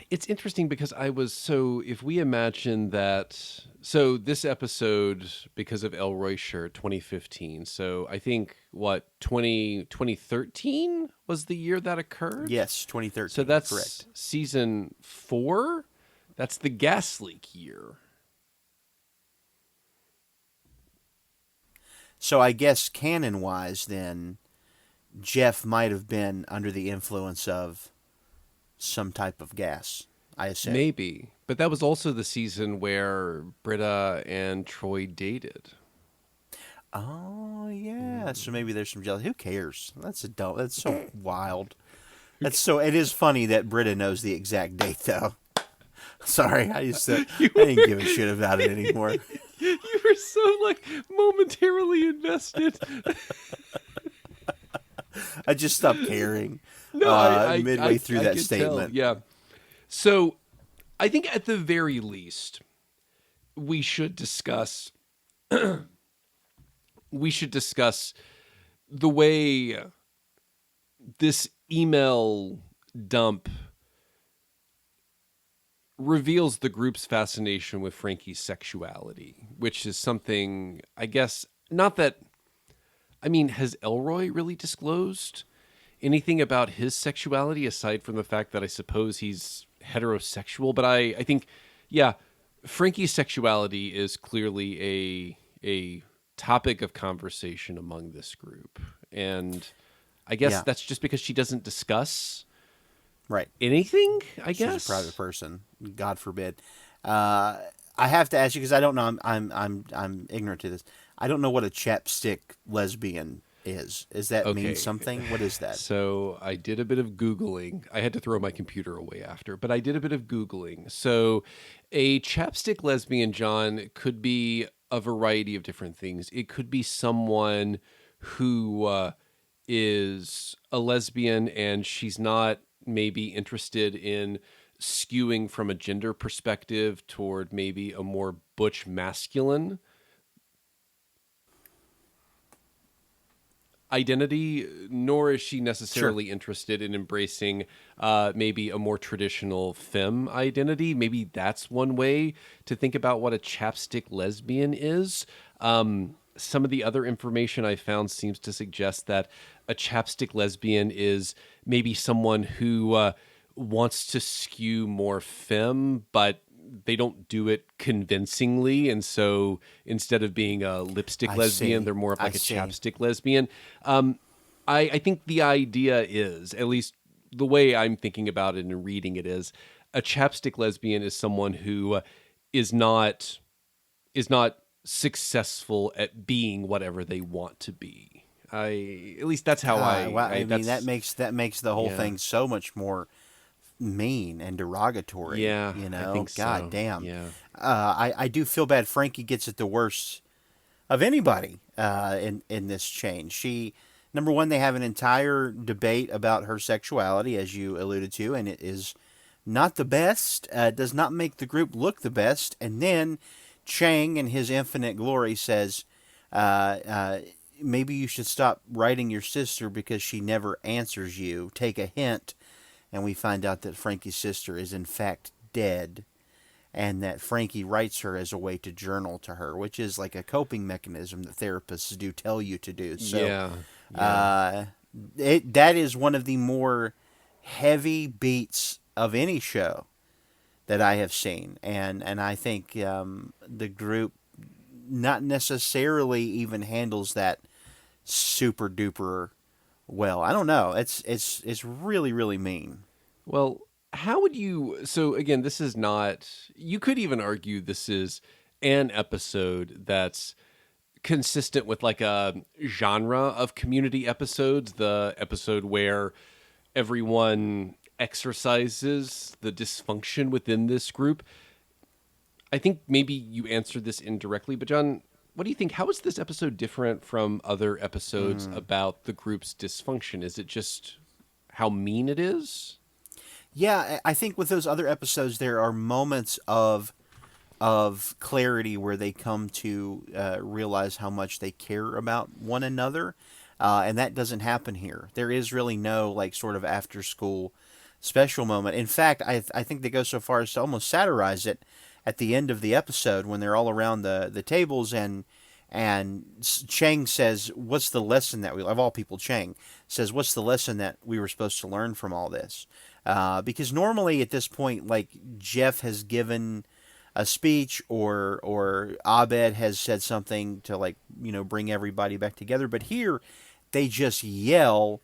It's interesting because if we imagine that, this episode, because of Elroy Shirt, 2015. So I think, 2013 was the year that occurred? Yes, 2013. So that's correct. season 4? That's the gas leak year. So I guess canon-wise, then, Jeff might have been under the influence of some type of gas, I assume. Maybe. But that was also the season where Britta and Troy dated. Oh, yeah. So maybe there's some jealousy. Who cares? That's adult. That's so wild. It is funny that Britta knows the exact date, though. Sorry, I didn't give a shit about it anymore. You were so, momentarily invested. I just stopped caring. No, midway through that statement. Tell, yeah. So, I think at the very least, we should discuss the way this email dump reveals the group's fascination with Frankie's sexuality, which is something, I guess, not that, has Elroy really disclosed anything about his sexuality aside from the fact that I suppose he's heterosexual? But I think, yeah, Frankie's sexuality is clearly a topic of conversation among this group. And I guess that's just because she doesn't discuss anything, I guess. She's a private person. God forbid. I have to ask you because I don't know. I'm ignorant to this. I don't know what a chapstick lesbian is. Does that mean something? What is that? So I did a bit of Googling. I had to throw my computer away after, but I did a bit of Googling. So a chapstick lesbian, John, could be a variety of different things. It could be someone who is a lesbian and she's not maybe interested in skewing from a gender perspective toward maybe a more butch masculine identity, nor is she necessarily interested in embracing maybe a more traditional femme identity. Maybe that's one way to think about what a chapstick lesbian is. Some of the other information I found seems to suggest that a chapstick lesbian is maybe someone who wants to skew more femme, but they don't do it convincingly. And so instead of being a lipstick lesbian, they're more of like a chapstick lesbian. I think the idea is, at least the way I'm thinking about it and reading it, is a chapstick lesbian is someone who is not successful at being whatever they want to be. At least that's how that makes the whole thing so much more mean and derogatory. Yeah, I think so. God damn. Yeah. I do feel bad. Frankie gets it the worst of anybody in this change. She, number one, they have an entire debate about her sexuality, as you alluded to, and it is not the best. Does not make the group look the best. And then Chang, in his infinite glory, says, maybe you should stop writing your sister because she never answers you. Take a hint. And we find out that Frankie's sister is in fact dead, and that Frankie writes her as a way to journal to her, which is like a coping mechanism that therapists do tell you to do. So, that is one of the more heavy beats of any show that I have seen, and I think the group not necessarily even handles that super duper well. I don't know. It's really, really mean. Well, how would you... So, again, this is not... You could even argue this is an episode that's consistent with like a genre of Community episodes. The episode where everyone exercises the dysfunction within this group. I think maybe you answered this indirectly, but John, what do you think? How is this episode different from other episodes about the group's dysfunction? Is it just how mean it is? Yeah, I think with those other episodes, there are moments of clarity where they come to realize how much they care about one another, and that doesn't happen here. There is really no like sort of after school special moment. In fact, I think they go so far as to almost satirize it at the end of the episode when they're all around the tables, and Chang says, "What's the lesson that we?" Of all people, Chang says, "What's the lesson that we were supposed to learn from all this?" Because normally at this point, like Jeff has given a speech, or Abed has said something to, like, bring everybody back together, but here they just yell,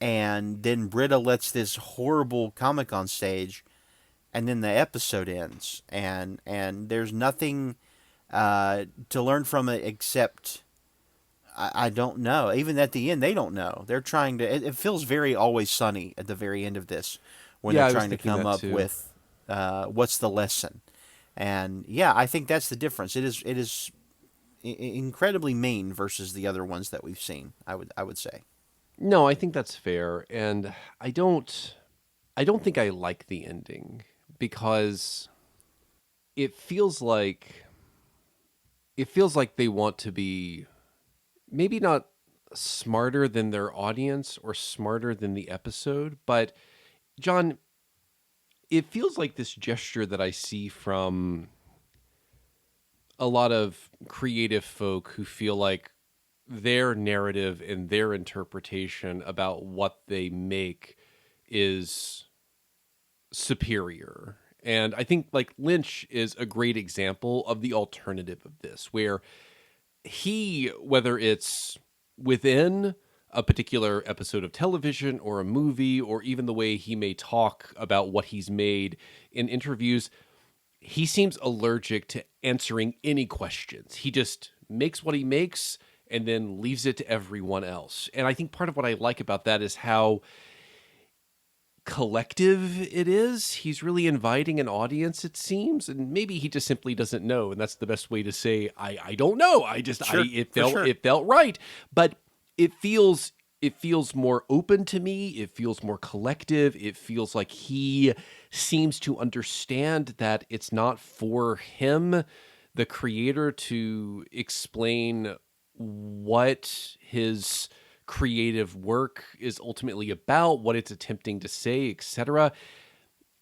and then Britta lets this horrible comic on stage, and then the episode ends, and there's nothing to learn from it except I don't know. Even at the end, they don't know. They're trying to. It feels very Always Sunny at the very end of this, when Yeah, they're I was trying to thinking come that up too. with what's the lesson. And yeah, I think that's the difference. It is incredibly mean versus the other ones that we've seen. I would say. No, I think that's fair, and I don't think I like the ending because it feels like they want to be maybe not smarter than their audience or smarter than the episode, but John, it feels like this gesture that I see from a lot of creative folk who feel like their narrative and their interpretation about what they make is superior. And I think like Lynch is a great example of the alternative of this, where he, whether it's within a particular episode of television or a movie, or even the way he may talk about what he's made in interviews, he seems allergic to answering any questions. He just makes what he makes and then leaves it to everyone else. And I think part of what I like about that is how collective it is. He's really inviting an audience, it seems, and maybe he just simply doesn't know, and that's the best way to say I don't know. Sure, for sure. It felt right, but it feels more open to me. It feels more collective. It feels like he seems to understand that it's not for him, the creator, to explain what his creative work is ultimately about, what it's attempting to say, etc.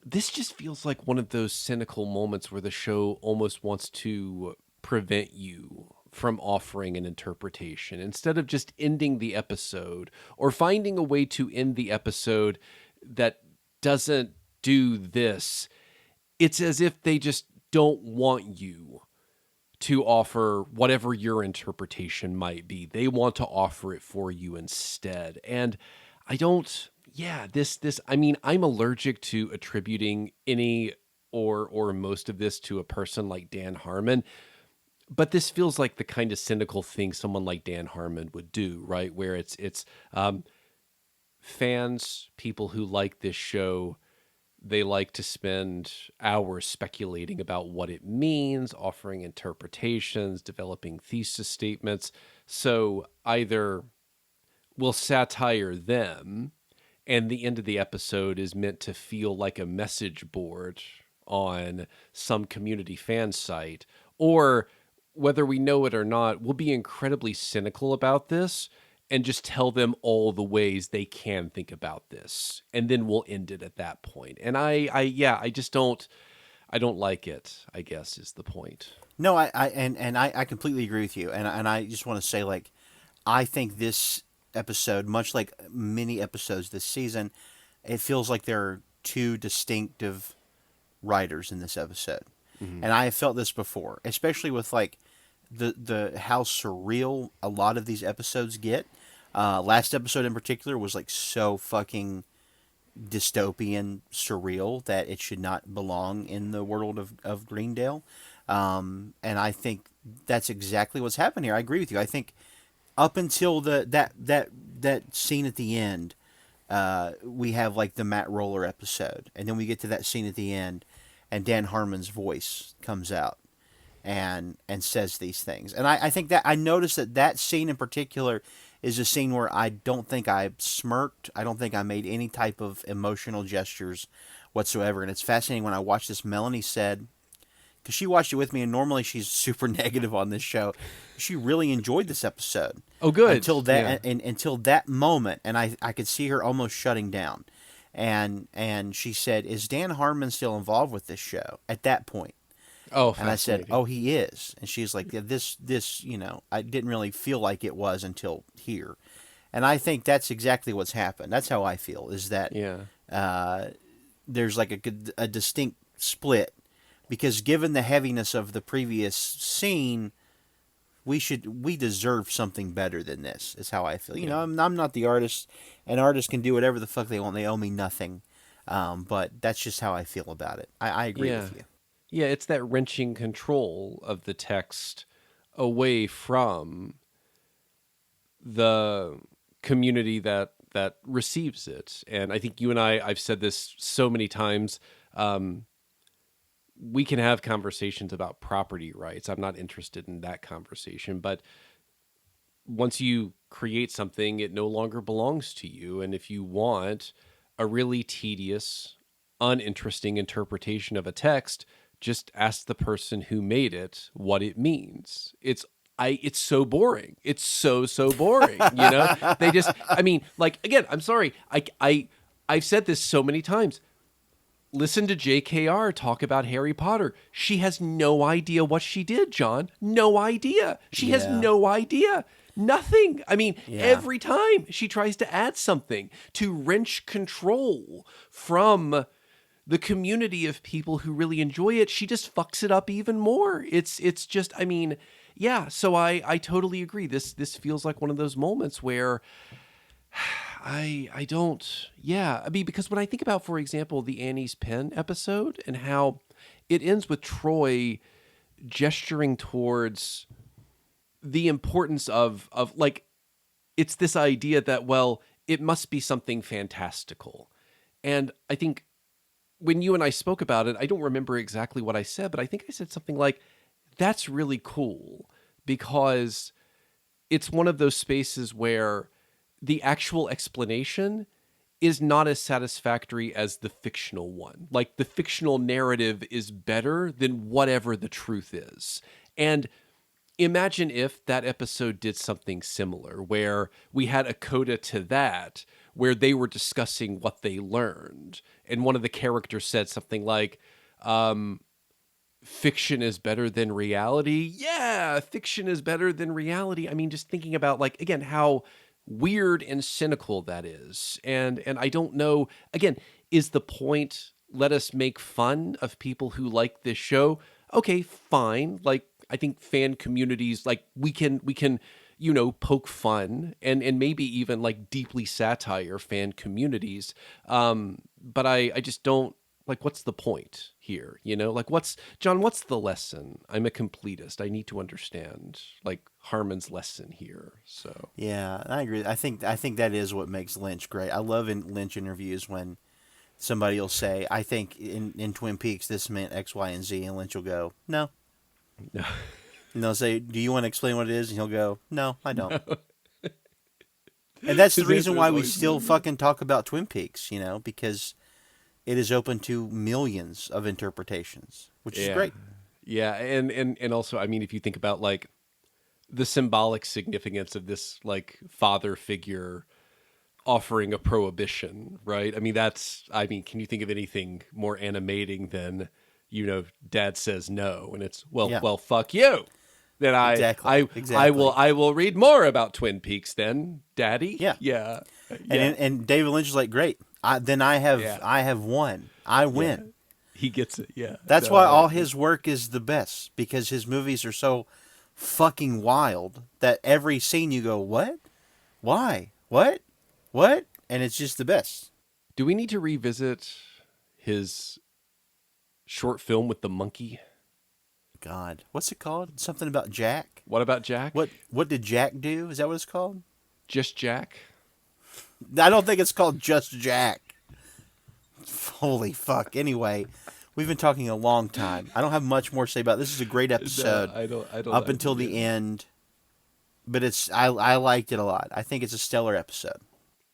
This just feels like one of those cynical moments where the show almost wants to prevent you from offering an interpretation instead of just ending the episode or finding a way to end the episode that doesn't do this. It's as if they just don't want you to offer whatever your interpretation might be. They want to offer it for you instead. And I don't, yeah, I mean, I'm allergic to attributing any or most of this to a person like Dan Harmon, but this feels like the kind of cynical thing someone like Dan Harmon would do, right? Where it's fans, people who like this show, they like to spend hours speculating about what it means, offering interpretations, developing thesis statements. So either we'll satire them, and the end of the episode is meant to feel like a message board on some community fan site, or whether we know it or not, we'll be incredibly cynical about this and just tell them all the ways they can think about this, and then we'll end it at that point. And I just I don't like it, I guess, is the point. No, I completely agree with you, and I just want to say, like, I think this episode, much like many episodes this season, it feels like there are two distinctive writers in this episode, Mm-hmm. and I have felt this before, especially with like the how surreal a lot of these episodes get. Last episode in particular was like so fucking dystopian, surreal that it should not belong in the world of Greendale. And I think that's exactly what's happened here. I agree with you. I think up until that scene at the end, we have like the Matt Roller episode, and then we get to that scene at the end, and Dan Harmon's voice comes out and says these things. And I think that I noticed that scene in particular is a scene where I don't think I smirked. I don't think I made any type of emotional gestures whatsoever. And it's fascinating when I watched this. Melanie said, because she watched it with me, and normally she's super negative on this show, she really enjoyed this episode. Oh, good. Until that moment, and I could see her almost shutting down. and she said, "Is Dan Harmon still involved with this show?" At that point, Oh, and I said, fascinating. "Oh, he is." And she's like, yeah, this, I didn't really feel like it was until here." And I think that's exactly what's happened. That's how I feel. Is that Yeah. there's like a distinct split, because given the heaviness of the previous scene, we deserve something better than this. Is how I feel. Yeah. I'm not the artist, and artists can do whatever the fuck they want. They owe me nothing. But that's just how I feel about it. I agree Yeah. with you. Yeah, it's that wrenching control of the text away from the community that receives it. And I think you and I've said this so many times. We can have conversations about property rights. I'm not interested in that conversation, but once you create something, it no longer belongs to you. And if you want a really tedious, uninteresting interpretation of a text, just ask the person who made it what it means. It's so boring. It's so boring. They just, I mean, like, again, I'm sorry. I've said this so many times. Listen to JKR talk about Harry Potter. She has no idea what she did, John. No idea. She has Yeah. no idea. Nothing. I mean, Yeah. every time she tries to add something to wrench control from the community of people who really enjoy it, she just fucks it up even more. It's just, I mean, yeah. So I totally agree. This feels like one of those moments where I don't, yeah. I mean, because when I think about, for example, the Annie's Pen episode and how it ends with Troy gesturing towards the importance of like, it's this idea that, well, it must be something fantastical. And I think when you and I spoke about it, I don't remember exactly what I said, but I think I said something like, that's really cool because it's one of those spaces where the actual explanation is not as satisfactory as the fictional one. Like, the fictional narrative is better than whatever the truth is. And imagine if that episode did something similar, where we had a coda to that, where they were discussing what they learned. And one of the characters said something like, fiction is better than reality. Yeah, fiction is better than reality. I mean, just thinking about, like, again, how weird and cynical that is. And I don't know, again, is the point, let us make fun of people who like this show? Okay, fine. Like, I think fan communities, like, we can poke fun and maybe even like deeply satire fan communities. But I just don't, like, what's the point here? Like, what's the lesson? I'm a completist. I need to understand, like, Harmon's lesson here. So Yeah, I agree. I think that is what makes Lynch great. I love in Lynch interviews when somebody will say, "I think in Twin Peaks this meant X, Y, and Z," and Lynch will go, "No." no. And they'll say, "Do you want to explain what it is?" And he'll go, "No, I don't." And that's the His reason answer is why we always still no. fucking talk about Twin Peaks, because it is open to millions of interpretations, which is Yeah. great. Yeah, and also, I mean, if you think about, like, the symbolic significance of this, like, father figure offering a prohibition, right? I mean, can you think of anything more animating than, dad says no, and it's, well, Yeah, fuck you. Then exactly. I will read more about Twin Peaks then, Daddy. Yeah. Yeah. And Yeah. and David Lynch is like, "Great. Then I Yeah. have won. I Yeah. win." He gets it. Yeah. That's No, why all his work is the best, because his movies are so fucking wild that every scene you go, "What? Why? What? What?" And it's just the best. do we need to revisit his short film with the monkey? God, what's it called? Something about Jack? What about Jack? What did Jack do? Is that what it's called? Just Jack? I don't think it's called Just Jack. Holy fuck. Anyway, we've been talking a long time. I don't have much more to say about it. This is a great episode. No, I don't. Up until the end. But I liked it a lot. I think it's a stellar episode.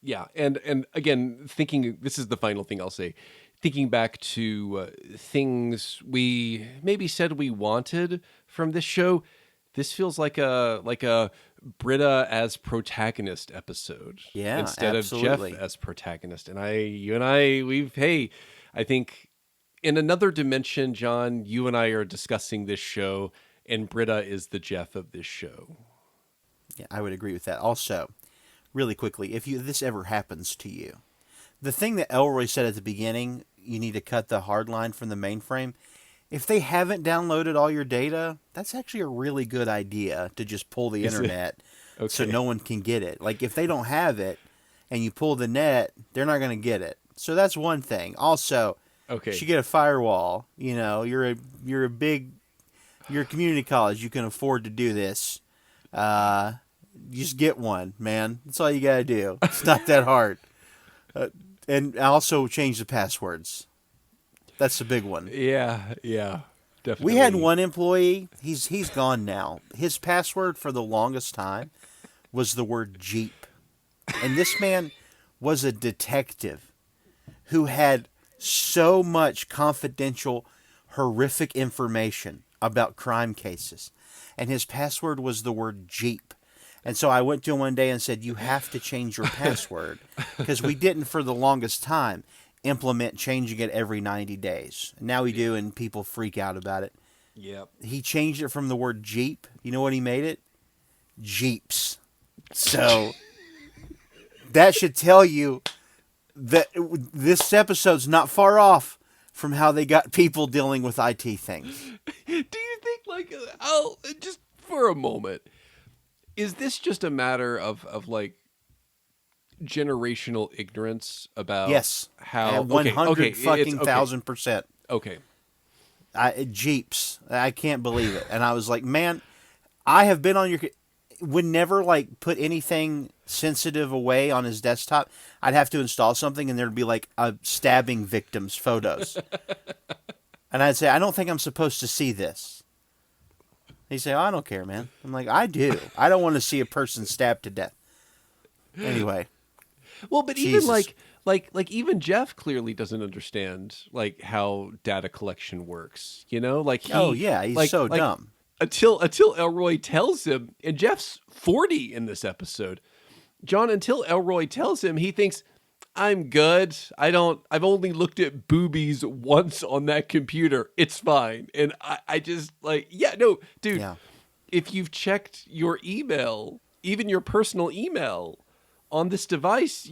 Yeah, and again, thinking, this is the final thing I'll say. Thinking back to things we maybe said we wanted from this show, this feels like a Britta as protagonist episode. Yeah, instead absolutely. of Jeff as protagonist. And you and I, I think in another dimension, John, you and I are discussing this show, and Britta is the Jeff of this show. Yeah, I would agree with that. Also, really quickly, if this ever happens to you, the thing that Elroy said at the beginning, you need to cut the hard line from the mainframe. If they haven't downloaded all your data, that's actually a really good idea to just pull the internet so no one can get it. Like if they don't have it and you pull the net, they're not going to get it. So that's one thing. Also, you should get a firewall. You know, you're a community college. You can afford to do this. Just get one, man. That's all you got to do. It's not that hard. And also change the passwords. That's the big one. Yeah, definitely. We had one employee. He's gone now. His password for the longest time was the word Jeep. And this man was a detective who had so much confidential, horrific information about crime cases. And his password was the word Jeep. And so I went to him one day and said, you have to change your password. Because we didn't for the longest time implement changing it every 90 days. Now we do, and people freak out about it. Yep. He changed it from the word Jeep. You know what he made it? Jeeps. So that should tell you that this episode's not far off from how they got people dealing with IT things. Do you think, like, just for a moment, is this just a matter of like generational ignorance about how 100 fucking 1,000%. Okay. Jeeps. I can't believe it. And I was like, man, I have been on your... Would never like put anything sensitive away on his desktop. I'd have to install something and there'd be like a stabbing victim's photos. And I'd say, I don't think I'm supposed to see this. He'd say, oh, I don't care, man. I'm like, I do. I don't want to see a person stabbed to death. Anyway. Well, but Jesus. Even like even Jeff clearly doesn't understand like how data collection works. You know, like he's so dumb. Until Elroy tells him, and Jeff's 40 in this episode. John, until Elroy tells him, he thinks, I'm good. I've only looked at boobies once on that computer. It's fine. And I just like, dude, if you've checked your email, even your personal email on this device,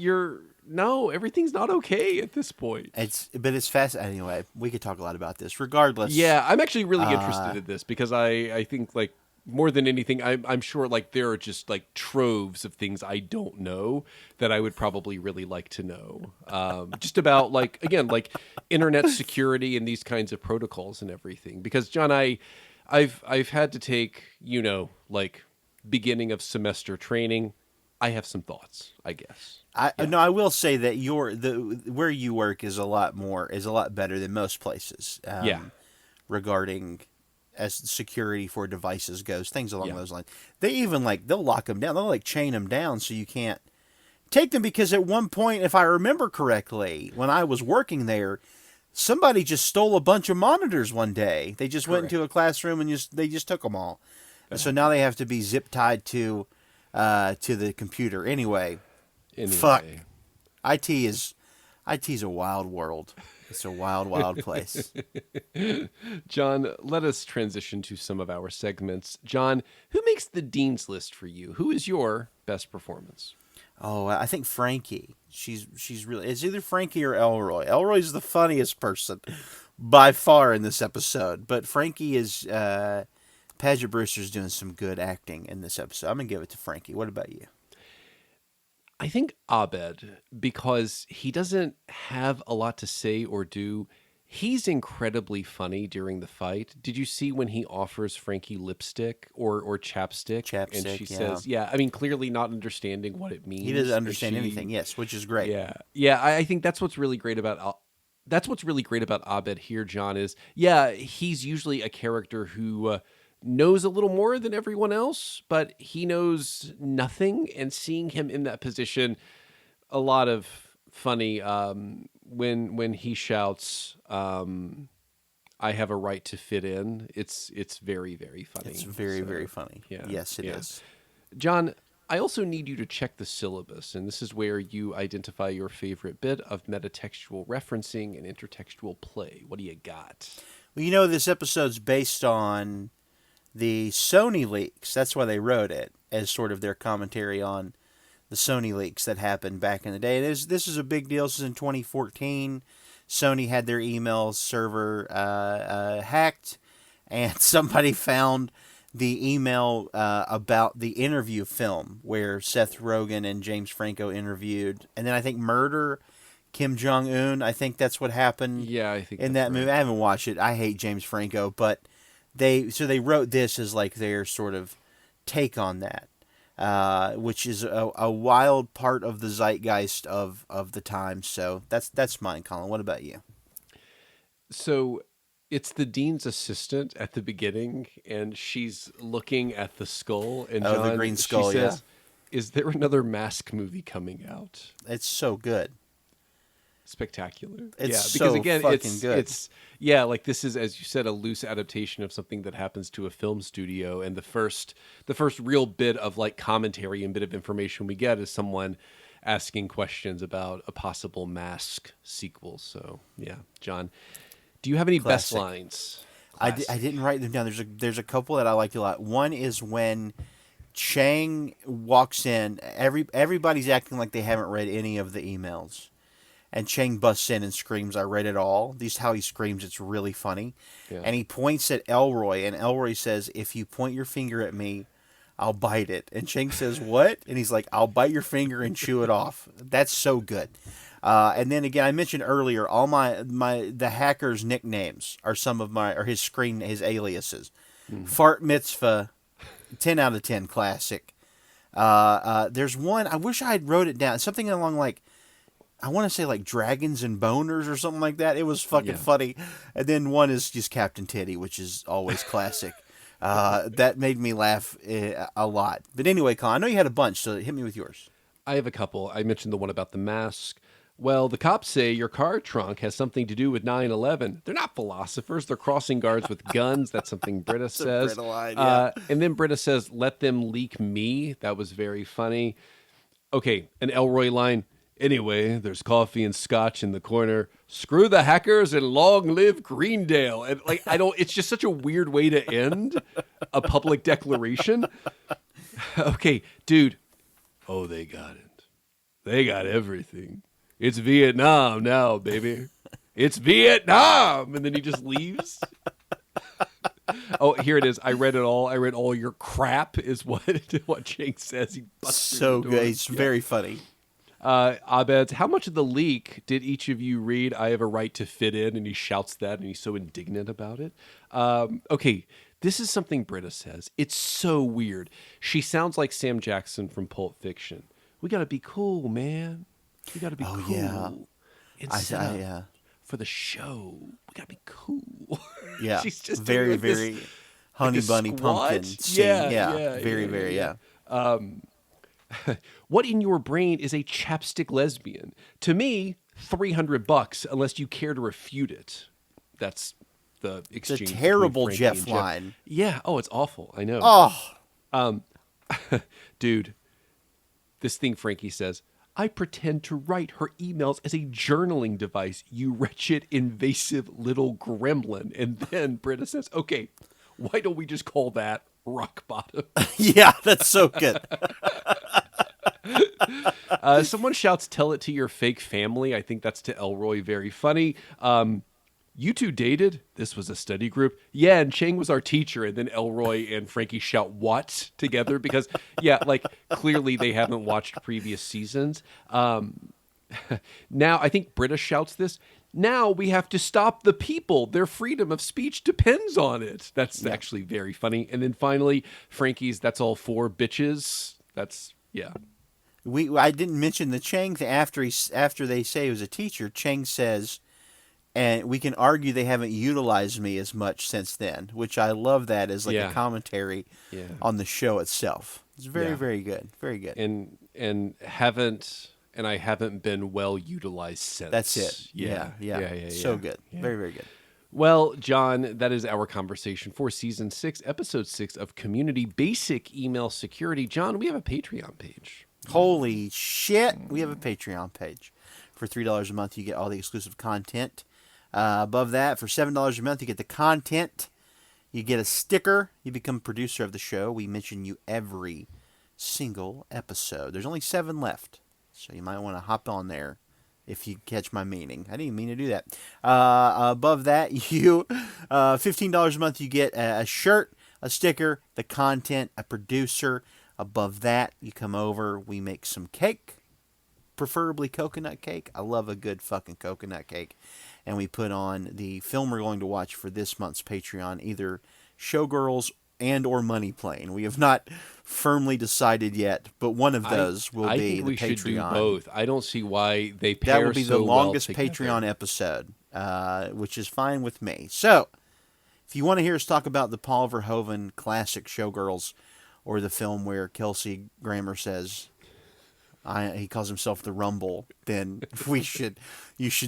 everything's not okay at this point. But it's fast. Anyway, we could talk a lot about this. Regardless, yeah, I'm actually really interested in this because I think like more than anything, I'm sure like there are just like troves of things I don't know that I would probably really like to know, just about like again like internet security and these kinds of protocols and everything. Because John, I've had to take like beginning of semester training. I have some thoughts, I guess. I will say that where you work is a lot better than most places. Regarding as security for devices goes, things along those lines. They even they'll lock them down. They'll chain them down so you can't take them, because at one point, if I remember correctly, when I was working there, somebody just stole a bunch of monitors one day. They just went into a classroom and they just took them all. And so now they have to be zip tied to the computer. Anyway, fuck. IT's a wild world. It's a wild, wild place. John, let us transition to some of our segments. John, who makes the Dean's List for you? Who is your best performance? Oh, I think Frankie. She's really... It's either Frankie or Elroy. Elroy's the funniest person by far in this episode. But Frankie is... Padgett Brewster's doing some good acting in this episode. I'm going to give it to Frankie. What about you? I think Abed, because he doesn't have a lot to say or do. He's incredibly funny during the fight. Did you see when he offers Frankie lipstick or chapstick? Chapstick, and she says, I mean, clearly not understanding what it means. He doesn't understand anything, yes, which is great. Yeah, I think that's what's really great about Abed here, John, is, he's usually a character who... knows a little more than everyone else, but he knows nothing. And seeing him in that position, a lot of funny when he shouts, "I have a right to fit in." It's very, very funny. It's very, very funny. Yeah. Yes, it is. John, I also need you to check the syllabus, and this is where you identify your favorite bit of metatextual referencing and intertextual play. What do you got? Well, this episode's based on the Sony leaks. That's why they wrote it, as sort of their commentary on the Sony leaks that happened back in the day. This is a big deal. This is in 2014. Sony had their email server hacked, and somebody found the email about the interview film where Seth Rogen and James Franco interviewed, and then I think murder Kim Jong-un. I think that's what happened. Yeah, I think in that movie. I haven't watched it. I hate James Franco, but they wrote this as like their sort of take on that. Which is a wild part of the zeitgeist of the time. So that's mine, Colin. What about you? So it's the dean's assistant at the beginning, and she's looking at the skull. And John, the green skull, she says, "Is there another Mask movie coming out?" It's so good. Spectacular. It's because so again, fucking good. It's like this is, as you said, a loose adaptation of something that happens to a film studio, and the first real bit of like commentary and bit of information we get is someone asking questions about a possible Mask sequel. So yeah, John, do you have any best lines? I didn't write them down. There's a couple that I liked a lot. One is when Chang walks in. Everybody's acting like they haven't read any of the emails. And Chang busts in and screams, "I read it all." This is how he screams. It's really funny. Yeah. And he points at Elroy, and Elroy says, "If you point your finger at me, I'll bite it." And Chang says, "What?" And he's like, "I'll bite your finger and chew it off." That's so good. And then again, I mentioned earlier, all the hacker's nicknames are his aliases. Fart Mitzvah, 10 out of 10 classic. There's one, I wish I had wrote it down. Something along like, I want to say like Dragons and Boners or something like that. It was fucking funny. And then one is just Captain Titty, which is always classic. That made me laugh a lot. But anyway, Colin, I know you had a bunch, so hit me with yours. I have a couple. I mentioned the one about the mask. Well, the cops say your car trunk has something to do with 9/11. They're not philosophers. They're crossing guards with guns. That's something Britta says. Britta line, yeah. And then Britta says, "Let them leak me." That was very funny. Okay, an Elroy line. "Anyway, there's coffee and scotch in the corner. Screw the hackers and long live Greendale." And like, it's just such a weird way to end a public declaration. Okay, dude. "Oh, they got it. They got everything. It's Vietnam now, baby. It's Vietnam." And then he just leaves. Oh, here it is. "I read it all. I read all your crap," is what Chang says. He busts so good. It's very funny. Abed, "How much of the leak did each of you read? I have a right to fit in," and he shouts that, and he's so indignant about it. Okay, this is something Britta says. It's so weird. She sounds like Sam Jackson from Pulp Fiction. "We got to be cool, man. We got to be cool. Yeah. For the show, we got to be cool." Yeah. She's just very, like very this, honey like bunny squat. pumpkin scene. Yeah. Very. What in your brain is a chapstick lesbian? To me, $300 unless you care to refute it. That's the exchange. It's a terrible Jeff line. Yeah. Oh, it's awful. I know. Oh. Dude, this thing Frankie says, "I pretend to write her emails as a journaling device, you wretched, invasive little gremlin." And then Britta says, "Okay, why don't we just call that rock bottom?" Yeah, that's so good. Someone shouts, "Tell it to your fake family." I think that's to Elroy. Very funny. "You two dated? This was a study group." "Yeah, and Chang was our teacher." And then Elroy and Frankie shout, "What?" together because, yeah, like clearly they haven't watched previous seasons. Now, I think Britta shouts this. "Now we have to stop the people. Their freedom of speech depends on it." That's actually very funny. And then finally, Frankie's, "That's all four bitches." That's, yeah. I didn't mention the Chang thing. After they say he was a teacher, Chang says, "And we can argue they haven't utilized me as much since then," which I love that as like a commentary on the show itself. It's very, very good. Very good. And I haven't been well utilized since. That's it. Yeah. So good. Yeah. Very, very good. Well, John, that is our conversation for Season 6, Episode 6 of Community Basic Email Security. John, we have a Patreon page. Holy shit. We have a Patreon page. For $3 a month, you get all the exclusive content. Above that, for $7 a month, you get the content. You get a sticker. You become a producer of the show. We mention you every single episode. There's only 7 left, so you might want to hop on there if you catch my meaning. I didn't even mean to do that. Above that, you $15 a month, you get a shirt, a sticker, the content, a producer. Above that, you come over, we make some cake, preferably coconut cake. I love a good fucking coconut cake. And we put on the film we're going to watch for this month's Patreon, either Showgirls and or Money Plane. We have not firmly decided yet, but one of those will be the Patreon. I think we should do both. I don't see why they pair so well. That will be the longest Patreon episode, which is fine with me. So, if you want to hear us talk about the Paul Verhoeven classic Showgirls, or the film where Kelsey Grammer says he calls himself the Rumble, then you should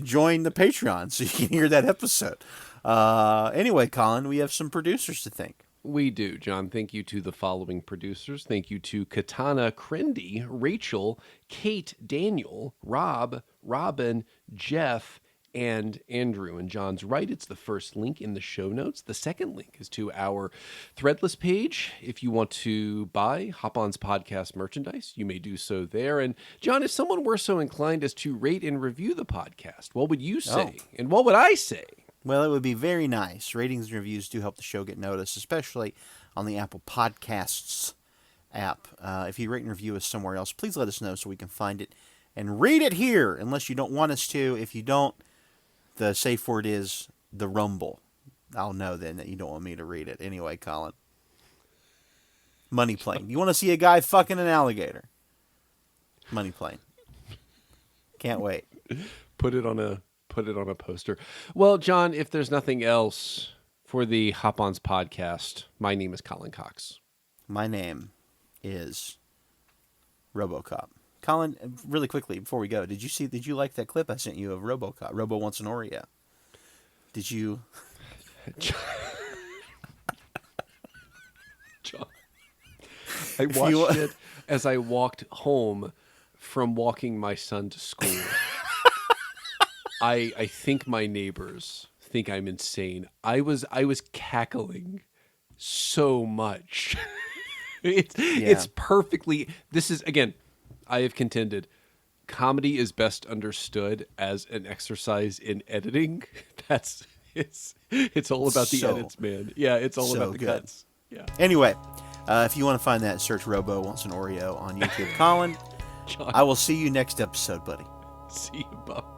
join the Patreon so you can hear that episode. Anyway, Colin, we have some producers to thank. We do, John. Thank you to the following producers. Thank you to Katana Crendy, Rachel, Kate, Daniel, Rob, Robin, Jeff, and Andrew. And John's right. It's the first link in the show notes. The second link is to our Threadless page. If you want to buy Hop-Ons podcast merchandise, you may do so there. And John, if someone were so inclined as to rate and review the podcast, what would you say? And what would I say? Well, it would be very nice. Ratings and reviews do help the show get noticed, especially on the Apple Podcasts app. If you rate and review us somewhere else, please let us know so we can find it and read it here, unless you don't want us to. If you don't, the safe word is the Rumble. I'll know then that you don't want me to read it. Anyway, Colin. Money Plane. You want to see a guy fucking an alligator? Money Plane. Can't wait. Put it on a poster. Well, John, if there's nothing else for the Hop-Ons podcast, my name is Colin Cox. My name is RoboCop. Colin, really quickly before we go, did you like that clip I sent you of RoboCop? Robo wants an Oreo. Did you? John, I watched it as I walked home from walking my son to school. I think my neighbors think I'm insane. I was cackling so much. It's perfectly. This is, again, I have contended, comedy is best understood as an exercise in editing. It's all about the edits, man. Yeah, it's all about the cuts. Yeah. Anyway, if you want to find that, search Robo Wants an Oreo on YouTube. Colin, John, I will see you next episode, buddy. See you, bub.